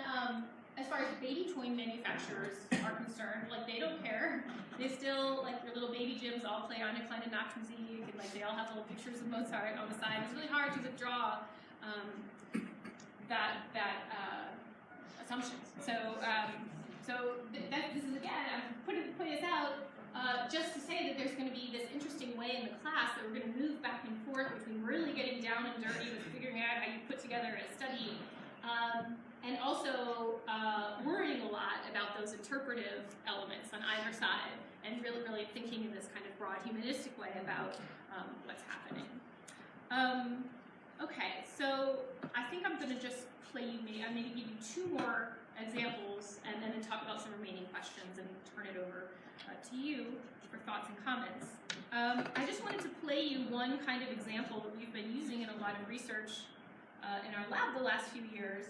as far as baby toy manufacturers are concerned, like, they don't care. They still, like, your little baby gyms all play Eine kleine Nachtmusik, and like they all have little pictures of Mozart on the side. It's really hard to withdraw that assumptions. So this is, again, I'm putting this out just to say that there's going to be this interesting way in the class that we're going to move back and forth between really getting down and dirty with figuring out how you put together a study, and also worrying a lot about those interpretive elements on either side, and really, really thinking in this kind of broad humanistic way about what's happening. Okay, so I think I'm going to just play you, I'm going to give you two more examples, and then talk about some remaining questions and turn it over to you for thoughts and comments. I just wanted to play you one kind of example that we've been using in a lot of research in our lab the last few years.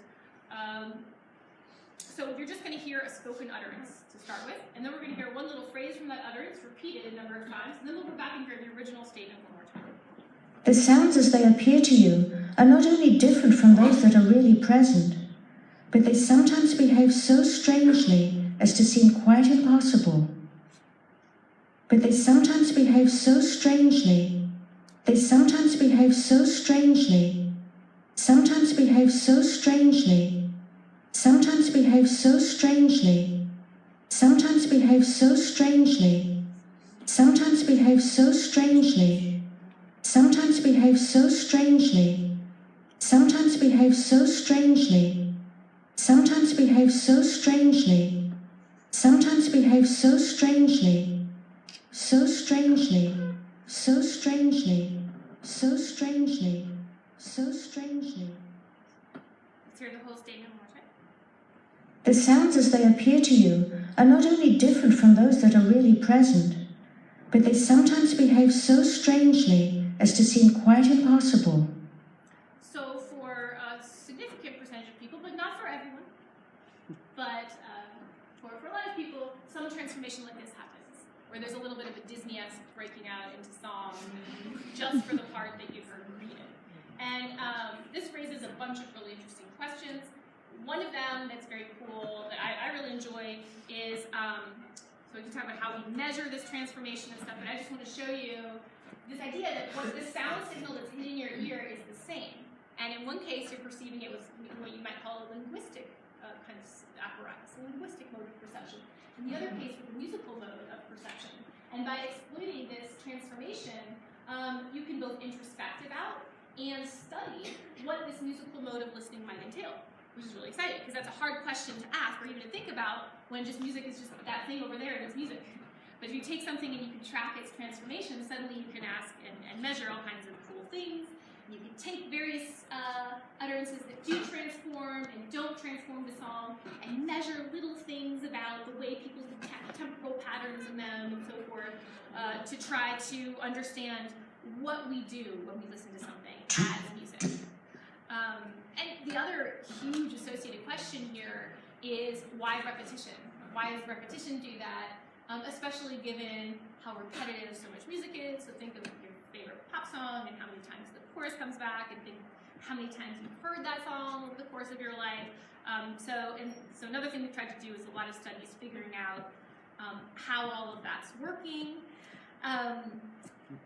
So you're just going to hear a spoken utterance to start with, and then we're going to hear one little phrase from that utterance repeated a number of times, and then we'll go back and hear the original statement one more time.
The sounds as they appear to you are not only different from those that are really present, but they sometimes behave so strangely as to seem quite impossible. But they sometimes behave so strangely, sometimes behave so strangely, sometimes behave so strangely, sometimes behave so strangely, sometimes behave so strangely, sometimes behave so strangely, sometimes behave so strangely, sometimes behave so strangely, sometimes behave so strangely, sometimes behave so strangely, so strangely, so strangely, so strangely, so strangely.
Let's hear the whole statement one more time.
The sounds as they appear to you are not only different from those that are really present, but they sometimes behave so strangely as to seem quite impossible.
So for a significant percentage of people, but not for everyone, but for a lot of people, some transformation like this happens, where there's a little bit of a Disney-esque breaking out into song just for the part that you've heard read it. And this raises a bunch of really interesting questions. One of them that's very cool, that I really enjoy, is, so we can talk about how we measure this transformation and stuff, but I just want to show you this idea that what the sound signal that's hitting your ear is the same. And in one case, you're perceiving it with what you might call a linguistic kind of apparatus, a linguistic mode of perception. In the other case, with a musical mode of perception. And by exploiting this transformation, you can both introspect about and study what this musical mode of listening might entail, which is really exciting, because that's a hard question to ask or even to think about when just music is just that thing over there and it's music. But if you take something and you can track its transformation, suddenly you can ask and measure all kinds of cool things. You can take various utterances that do transform and don't transform the song and measure little things about the way people detect temporal patterns in them and so forth to try to understand what we do when we listen to something as music. And the other huge associated question here is why repetition? Why does repetition do that? Especially given how repetitive so much music is. So think of your favorite pop song and how many times the chorus comes back, and think how many times you've heard that song over the course of your life. So another thing we've tried to do is a lot of studies figuring out how all of that's working.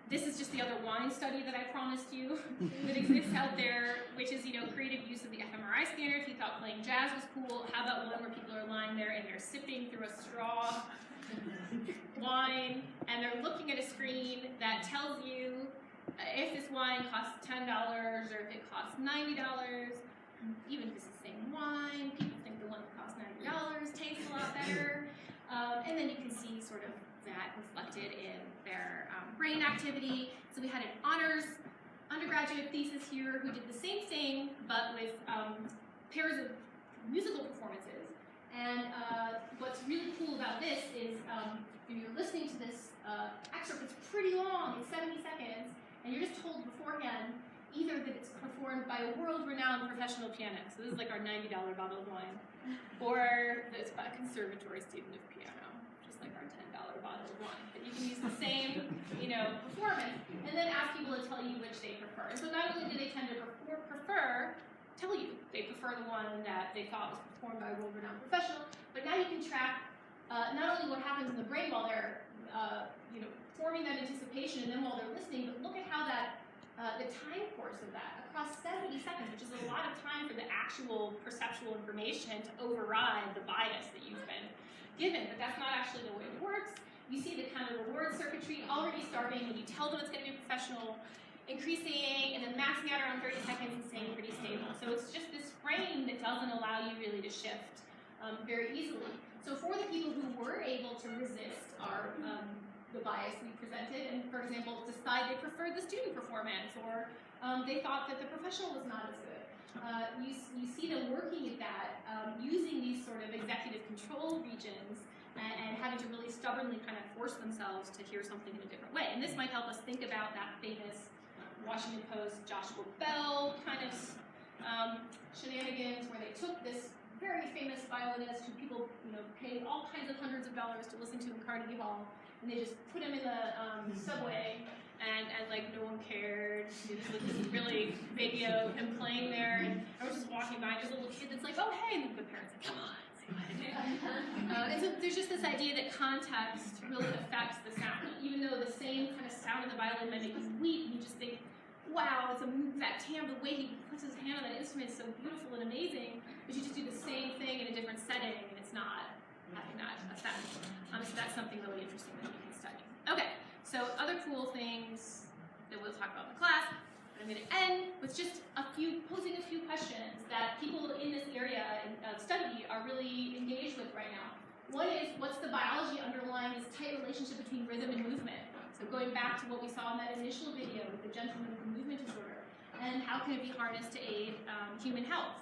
This is just the other wine study that I promised you that exists out there, which is, creative use of the fMRI scanner. If you thought playing jazz was cool, how about one where people are lying there and they're sipping through a straw wine, and they're looking at a screen that tells you if this wine costs $10 or if it costs $90. Even if it's the same wine, people think the one that costs $90 tastes a lot better. And then you can see sort of that reflected in their brain activity. So we had an honors undergraduate thesis here who did the same thing, but with pairs of musical performances. And what's really cool about this is when you're listening to this excerpt, it's pretty long, it's 70 seconds, and you're just told beforehand either that it's performed by a world-renowned professional pianist, so this is like our $90 bottle of wine, or that it's by a conservatory student of piano, just like our $10 bottle of wine. But you can use the same, performance, and then ask people to tell you which they prefer. And so not only do they tend to tell you they prefer the one that they thought was performed by a world-renowned professional, but now you can track not only what happens in the brain while they're, forming that anticipation, and then while they're listening, but look at how that the time course of that across 70 seconds, which is a lot of time for the actual perceptual information to override the bias that you've been given. But that's not actually the way it works. You see the kind of reward circuitry already starting when you tell them it's going to be professional, increasing, and then maxing out around 30 seconds and staying pretty stable. So it's just this frame that doesn't allow you really to shift very easily. So for the people who were able to resist our the bias we presented, and for example, decide they preferred the student performance, or they thought that the professional was not as good. You see them working at that, using these sort of executive control regions and having to really stubbornly kind of force themselves to hear something in a different way. And this might help us think about that famous Washington Post Joshua Bell kind of shenanigans, where they took this very famous violinist who people paid all kinds of hundreds of dollars to listen to in Carnegie Hall, and they just put him in the subway, and like no one cared. It was like this really video of him playing there, and I was just walking by, and there's a little kid that's like, oh hey, and the parents like, come on. And so there's just this idea that context really affects the sound. Even though the same kind of sound of the violin might make you weep, you just think, wow, that timbre, the way he puts his hand on that instrument is so beautiful and amazing, but you just do the same thing in a different setting, and it's not having that effect. So that's something really interesting that we can study. Okay, so other cool things that we'll talk about in the class. I'm going to end with just posing a few questions that people in this area of study are really engaged with right now. One is, what's the biology underlying this tight relationship between rhythm and movement? So going back to what we saw in that initial video with the gentleman with the movement disorder, and how can it be harnessed to aid human health?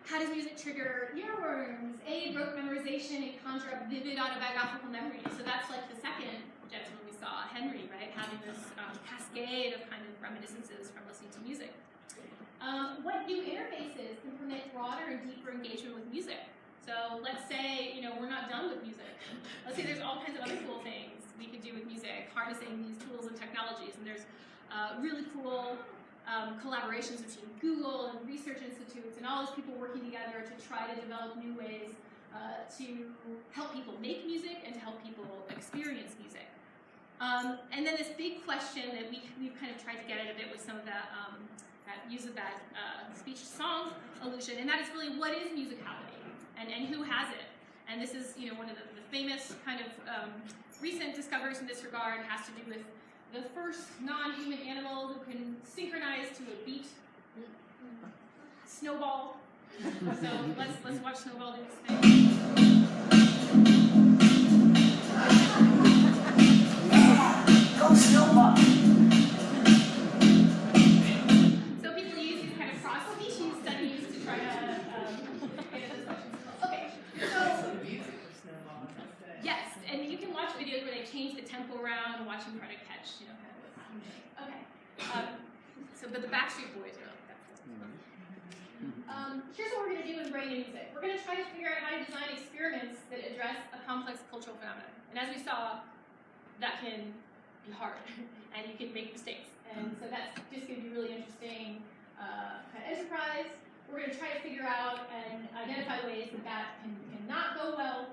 How does music trigger earworms, aid rote memorization, and conjure up vivid autobiographical memories? So that's like the second gentleman we saw, Henry, right? Having this cascade of kind of reminiscences from listening to music. What new interfaces can permit broader and deeper engagement with music? So let's say, we're not done with music. Let's say there's all kinds of other cool things we could do with music, harnessing these tools and technologies. And there's really cool collaborations between Google and research institutes and all those people working together to try to develop new ways to help people make music and to help people experience music. And then this big question that we've kind of tried to get at a bit with some of that use of that speech-to-song illusion, and that is really, what is musicality? And who has it? And this is, one of the famous kind of recent discoveries in this regard has to do with the first non-human animal who can synchronize to a beat. Snowball. So let's watch Snowball do this thing.
Go Snowball!
So people use these kind of cross-species studies to try to get at this question. Okay, so yes, and you can watch videos where they change the tempo around and watch them try to catch, kind of what's happening. Okay, but the Backstreet Boys are like that. Here's what we're going to do in Brain and Music. We're going to try to figure out how to design experiments that address a complex cultural phenomenon. And as we saw, that can be hard, and you can make mistakes. And so that's just going to be really interesting kind of enterprise. We're going to try to figure out and identify ways that cannot go well.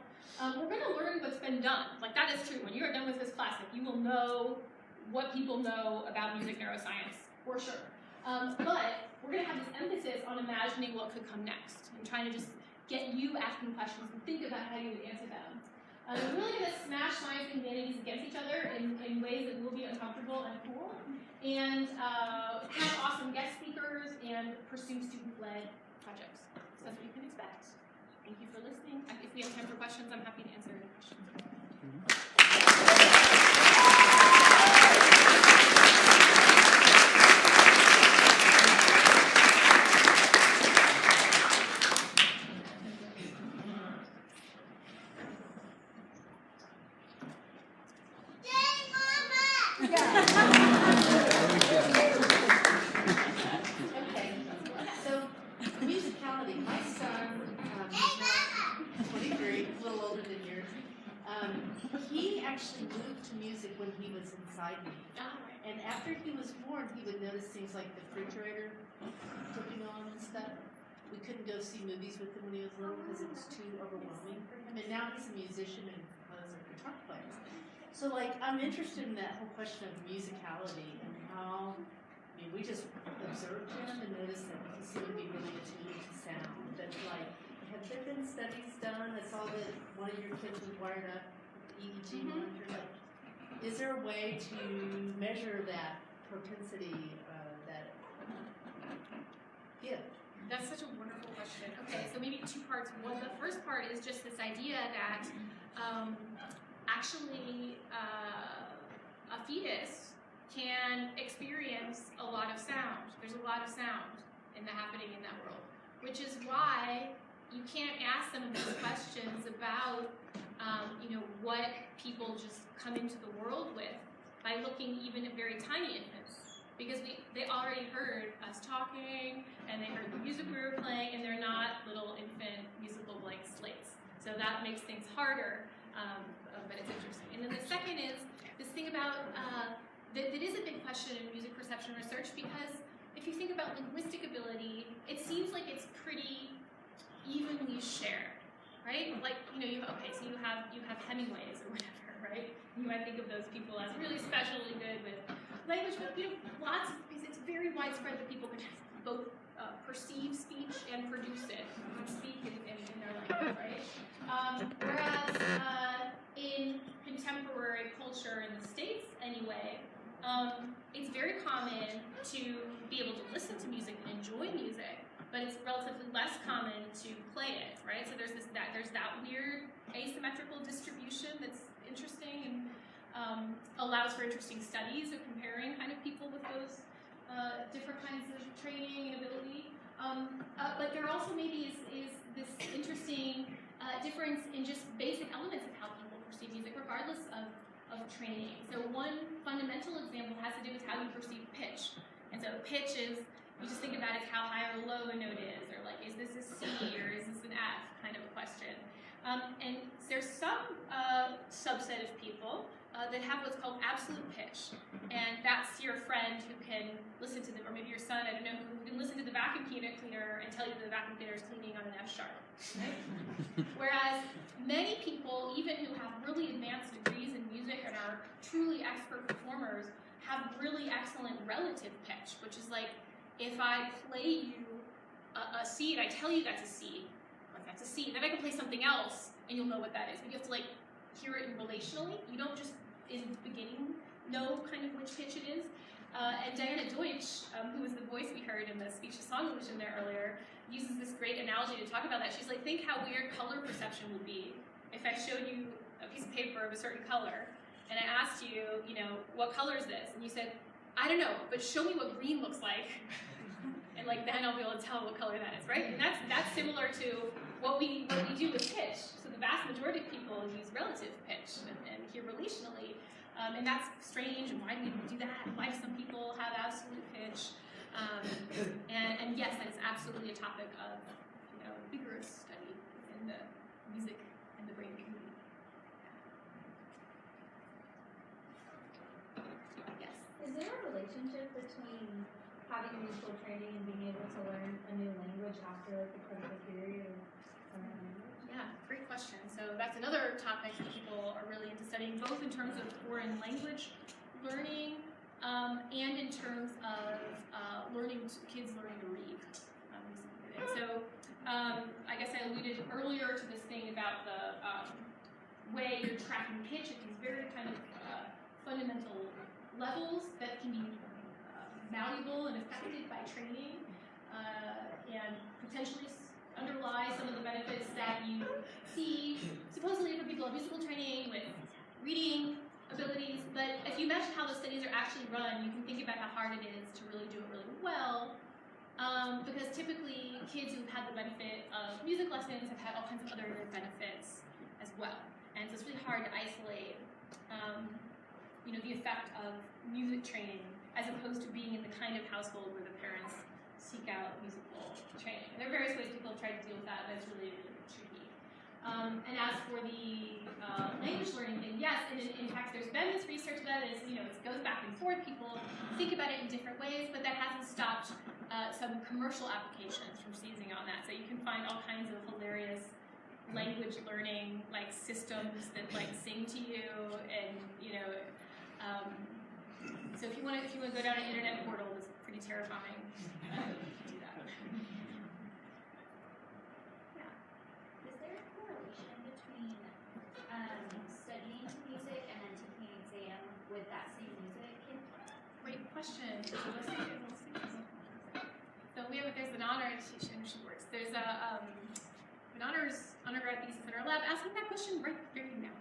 We're going to learn what's been done. Like, that is true. When you are done with this class, you will know what people know about music neuroscience, for sure. But we're going to have this emphasis on imagining what could come next and trying to just get you asking questions and think about how you would answer them. We're really going to smash science and humanities against each other in ways that will be uncomfortable and cool, and have awesome guest speakers and pursue student-led projects. So that's what you can expect. Thank you for listening. If we have time for questions, I'm happy to answer any questions.
And after he was born, he would notice things like the refrigerator flipping on and stuff. We couldn't go see movies with him when he was little because it was too overwhelming for him. And now he's a musician and composer, guitar player. So, I'm interested in that whole question of musicality and how, we just observed him and noticed that he seemed to be really attuned to sound. That, have there been studies done? I saw that one of your kids was wired up with EEG monitor. Is there a way to measure that propensity, that gift?
That's such a wonderful question. Okay, so maybe two parts. One, the first part is just this idea that actually a fetus can experience a lot of sound. There's a lot of sound happening in that world, which is why you can't ask some of these questions about what people just come into the world with by looking even at very tiny infants, because they already heard us talking and they heard the music we were playing, and they're not little infant musical blank slates. So that makes things harder, but it's interesting. And then the second is this thing about that is a big question in music perception research, because if you think about linguistic ability, it seems like it's pretty evenly shared. Right? You have Hemingways or whatever, right? You might think of those people as really specially good with language, but it's very widespread that people can have both perceive speech and produce it, speak in their language, right? Whereas in contemporary culture in the States, anyway, it's very common to be able to listen to music and enjoy music, but it's relatively less common to play it, right? So there's that weird asymmetrical distribution that's interesting and allows for interesting studies of comparing kind of people with those different kinds of training and ability. But there also maybe is this interesting difference in just basic elements of how people perceive music, regardless of training. So one fundamental example has to do with how you perceive pitch. And so pitch is, you just think about it as how high or low a note is, or like, is this a C or is this an F kind of a question. And there's some subset of people that have what's called absolute pitch. And that's your friend who can listen to or maybe your son, I don't know, who can listen to the vacuum cleaner and tell you that the vacuum cleaner is cleaning on an F sharp. Right? Whereas many people, even who have really advanced degrees in music and are truly expert performers, have really excellent relative pitch, which is like, if I play you a C and I tell you that's a C, like that's a C, then I can play something else and you'll know what that is. But you have to like hear it relationally. You don't just in the beginning know kind of which pitch it is. And Diana Deutsch, who was the voice we heard in the speech-to-song illusion there earlier, uses this great analogy to talk about that. She's like, think how weird color perception would be if I showed you a piece of paper of a certain color and I asked you, you know, what color is this? And you said, I don't know, but show me what green looks like. And like then I'll be able to tell what color that is, right? And that's similar to what we do with pitch. So the vast majority of people use relative pitch and hear relationally. And that's strange, and why do we do that? Why do some people have absolute pitch? And yes, that is absolutely a topic of, you know, vigorous study in the music and the brain community. Yes.
Is there a relationship between having a musical training and being able to learn a new language after like the critical period of learning language?
Yeah, great question. So that's another topic that people are really into studying, both in terms of foreign language learning and in terms of kids learning to read. So I guess I alluded earlier to this thing about the way you're tracking pitch at these very kind of fundamental levels that can be valuable and affected by training and potentially underlie some of the benefits that you see supposedly for people of musical training with reading abilities. But if you imagine how those studies are actually run, you can think about how hard it is to really do it really well. Because typically kids who've had the benefit of music lessons have had all kinds of other benefits as well. And so it's really hard to isolate you know, the effect of music training as opposed to being in the kind of household where the parents seek out musical training. And there are various ways people have tried to deal with that, but it's really, really tricky. And as for the language learning thing, yes, and in fact there's been this research that is, you know, it goes back and forth, people think about it in different ways, but that hasn't stopped some commercial applications from seizing on that. So you can find all kinds of hilarious language learning like systems that like sing to you, and you know, so if you want to go down an internet portal, it's pretty terrifying. Do that.
Yeah. Is there a correlation between studying music and then taking an exam with that same music?
Great question. So there's an honor institution, she works. There's an honors undergrad thesis in our lab asking that question right now.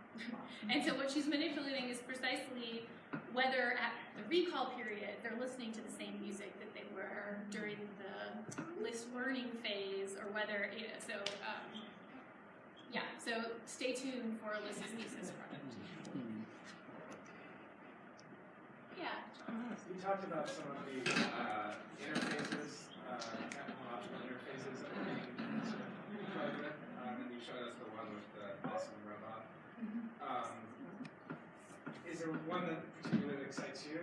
And so what she's manipulating is precisely whether at the recall period they're listening to the same music that they were during the list learning phase, or whether, you know, so yeah, so stay tuned for Alyssa's thesis project. Yeah.
You talked about some of the interfaces, technological interfaces that are being sort of played with, and you showed us the one with the awesome robot. Is there one that particularly excites you?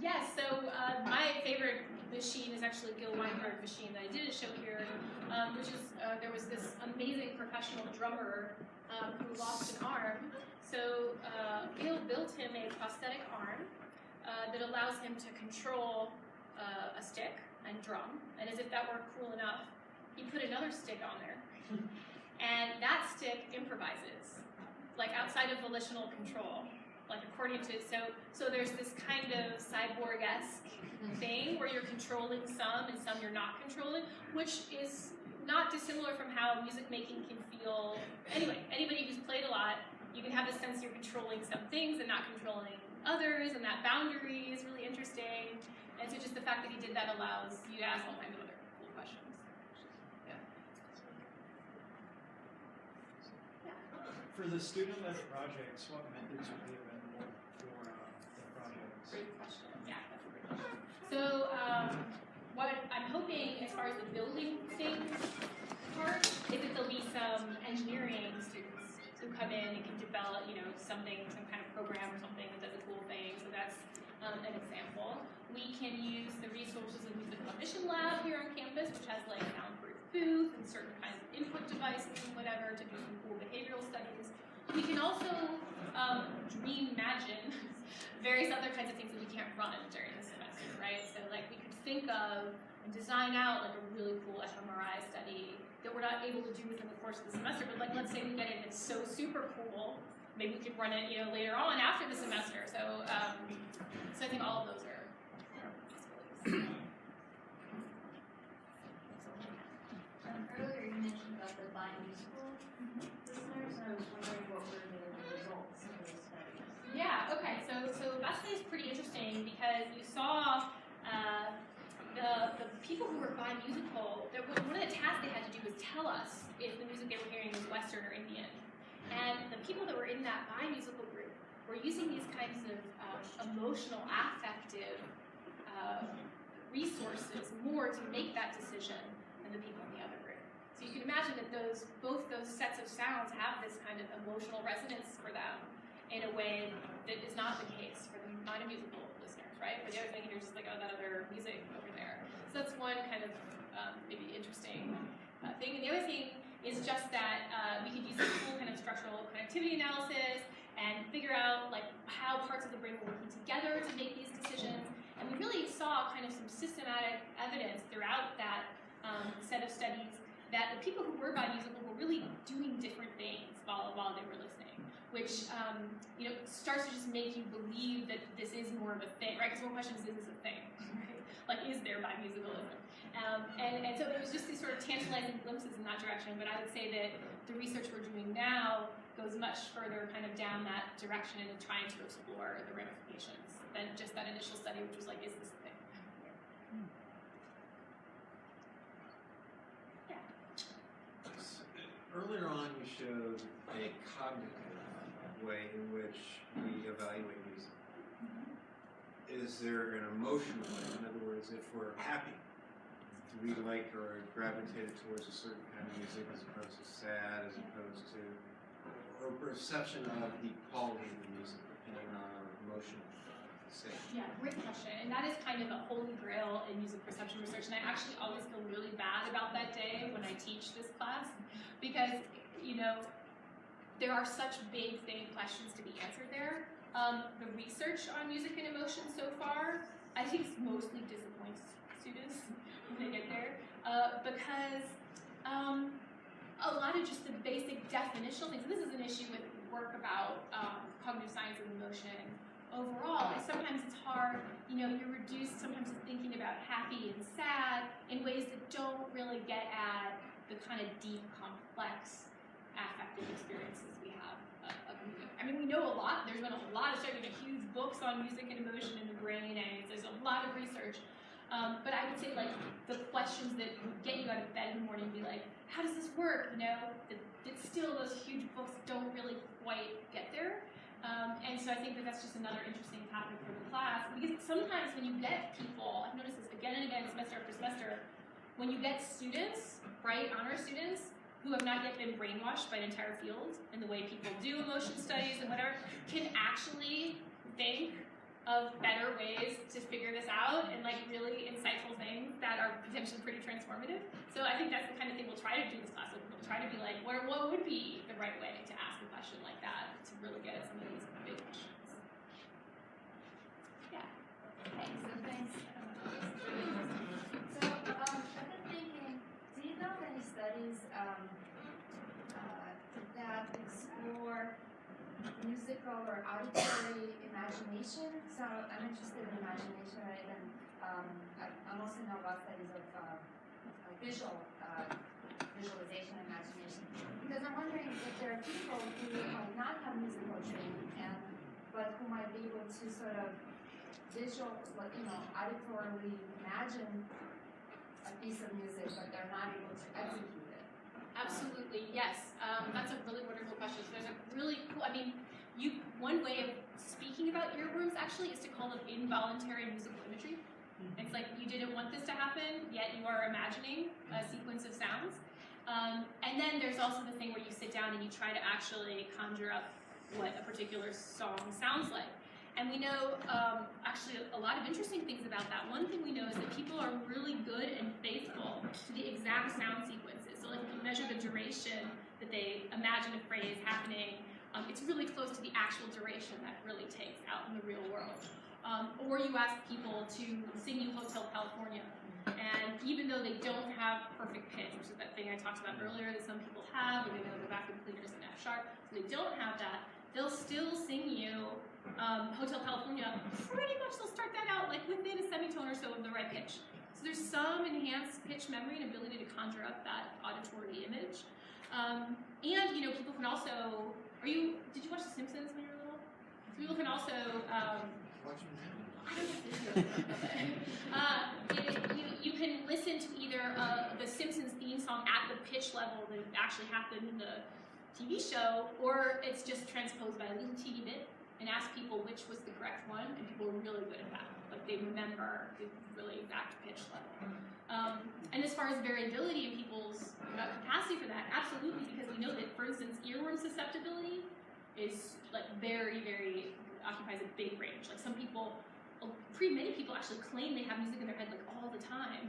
Yes, so my favorite machine is actually Gil Weinberg machine that I didn't show here, which is, there was this amazing professional drummer who lost an arm. So Gil built him a prosthetic arm that allows him to control a stick and drum, and as if that weren't cool enough, he put another stick on there, and that stick improvises, like outside of volitional control, like according to, so there's this kind of cyborg-esque thing where you're controlling some and some you're not controlling, which is not dissimilar from how music making can feel. Anyway, anybody who's played a lot, you can have the sense you're controlling some things and not controlling others, and that boundary is really interesting. And so just the fact that he did that allows you to ask all kinds of other cool questions. Yeah.
For the student-led projects, what methods would be available for the projects?
Great question. Yeah, that's a great question. So what I'm hoping as far as the building things part is that there'll be some engineering students who come in and can develop, something, some kind of program or something that does a cool thing. So that's an example. We can use the resources of the Cognition Lab here on campus, which has like soundproof booth and certain kinds of input devices and whatever to do some cool behavioral studies. We can also imagine various other kinds of things that we can't run during the semester, right? So like we could think of and design out like a really cool fMRI study that we're not able to do within the course of the semester, but like let's say we get it and it's so super cool, maybe we could run it later on after the semester. So so I think all of those are possibilities.
Earlier you mentioned about the bi-musical listeners, and I was wondering what were the results of those studies?
Yeah, okay, so Plasticity is pretty interesting because you saw the people who were bi-musical, one of the tasks they had to do was tell us if the music they were hearing was Western or Indian. And the people that were in that bi-musical group were using these kinds of emotional, affective resources more to make that decision than the people in the other group. So you can imagine that both those sets of sounds have this kind of emotional resonance for them in a way that is not the case for the non-musical listeners, right? For the other thing, you're just like, oh, that other music over there. So that's one kind of maybe interesting thing. And the other thing is just that we could use this cool kind of structural connectivity analysis and figure out like how parts of the brain were working together to make these decisions. And we really saw kind of some systematic evidence throughout that set of studies that the people who were bi-musical were really doing different things while they were listening, which starts to just make you believe that this is more of a thing, right? Because one question is this a thing? Right? Like, is there bi-musicalism? And so there was just these sort of tantalizing glimpses in that direction, but I would say that the research we're doing now goes much further kind of down that direction and trying to explore the ramifications than just that initial study, which was like, is this a thing? Yeah.
Earlier on, you showed a cognitive way in which we evaluate music. Is there an emotional way? In other words, if we're happy, do we like or gravitate towards a certain kind of music as opposed to sad, as opposed to, or perception of the quality of the music depending on our emotional state?
Yeah, great question. And that is kind of a holy grail in music perception research. And I actually always feel really bad about that day when I teach this class because, there are such big questions to be answered there. The research on music and emotion so far, I think mostly disappoints students when they get there because a lot of just the basic definitional things, and this is an issue with work about cognitive science and emotion overall, is sometimes it's hard, you're reduced sometimes to thinking about happy and sad in ways that don't really get at the kind of deep, complex affective experiences we have of music. I mean, we know a lot. There's been a lot of studies, huge books on music and emotion in the brain, and there's a lot of research. But I would say, like, the questions that would get you out of bed in the morning and be like, how does this work? That still those huge books don't really quite get there. And so I think that that's just another interesting topic for the class. Because sometimes when you get people, I've noticed this again and again, semester after semester, when you get students, right, honor students, who have not yet been brainwashed by an entire field in the way people do emotion studies and whatever, can actually think of better ways to figure this out and like really insightful things that are potentially pretty transformative. So I think that's the kind of thing we'll try to do this class. We'll try to be like, what would be the right way to ask a question like that to really get at some of these big questions. Yeah.
Thanks. So
musical or auditory imagination. So I'm interested in imagination, right? And I also know about studies of visualization and imagination. Because I'm wondering if there are people who might not have musical training, but who might be able to sort of auditorily imagine a piece of music, but they're not able to execute it.
Absolutely, yes. That's a really wonderful question. So there's a really cool, one way of speaking about earworms actually is to call them involuntary musical imagery. It's like you didn't want this to happen, yet you are imagining a sequence of sounds. And then there's also the thing where you sit down and you try to actually conjure up what a particular song sounds like. And we know actually a lot of interesting things about that. One thing we know is that people are really good and faithful to the exact sound sequences. So like if you measure the duration that they imagine a phrase happening, it's really close to the actual duration that really takes out in the real world. Or you ask people to sing you Hotel California, and even though they don't have perfect pitch, which is that thing I talked about earlier that some people have, or they know the vacuum cleaners and F sharp, so they don't have that, they'll still sing you Hotel California. Pretty much they'll start that out like within a semitone or so of the right pitch. So there's some enhanced pitch memory and ability to conjure up that auditory image. And people can also, did you watch The Simpsons when you were little? So people can also, you can listen to either the Simpsons theme song at the pitch level that actually happened in the TV show, or it's just transposed by a little teeny bit, and ask people which was the correct one, and people are really good at that. Like they remember the really exact pitch level. And as far as variability in people's capacity for that, absolutely, because we know that, for instance, earworm susceptibility is like very, very, occupies a big range. Like many people actually claim they have music in their head like all the time,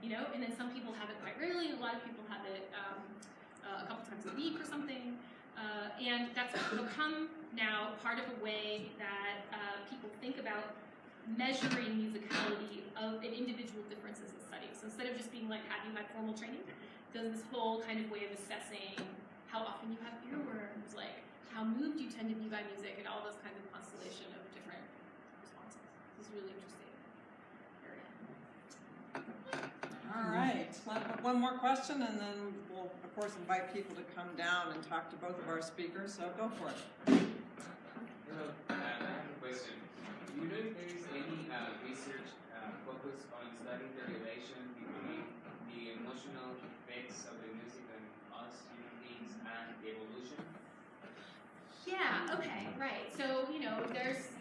and then some people have it quite rarely, and a lot of people have it a couple times a week or something. And that's become now part of a way that people think about measuring musicality in individual differences in studies. So instead of just being like, have you had formal training, there's this whole kind of way of assessing how often you have earworms, like how moved you tend to be by music, and all those kinds of constellation of different responses. This is really interesting area.
All right, one more question, and then we'll, of course, invite people to come down and talk to both of our speakers, so go for it.
Hello, I have a question. Do you know if there is any research focused on studying the relation between the emotional effects of the music and us human beings and evolution?
Yeah, okay, right. So,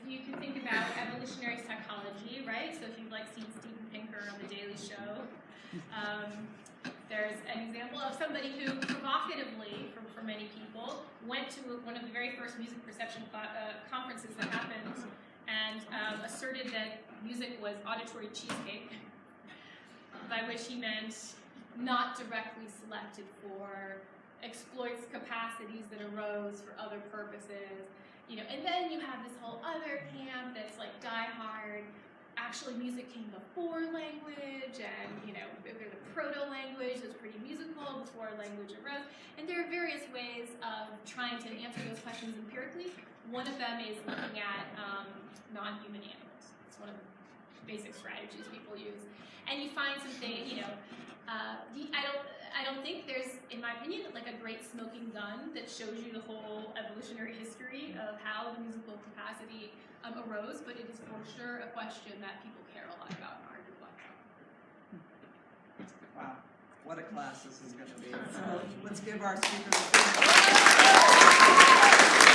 you can think about evolutionary psychology, right? So if you've seen Steven Pinker on The Daily Show, there's an example of somebody who provocatively, for many people, went to one of the very first music perception conferences that happened and asserted that music was auditory cheesecake, by which he meant not directly selected for exploits capacities that arose for other purposes, and then you have this whole other camp that's like diehard. Actually, music came before language, and they're the proto-language that's pretty musical before language arose. And there are various ways of trying to answer those questions empirically. One of them is looking at non-human animals. It's one of the basic strategies people use, and you find something. I don't think there's, in my opinion, like a great smoking gun that shows you the whole evolutionary history of how the musical capacity arose, but it is for sure a question that people care a lot about in our reflection.
Wow, what a class this is going to be. So let's give our speakers a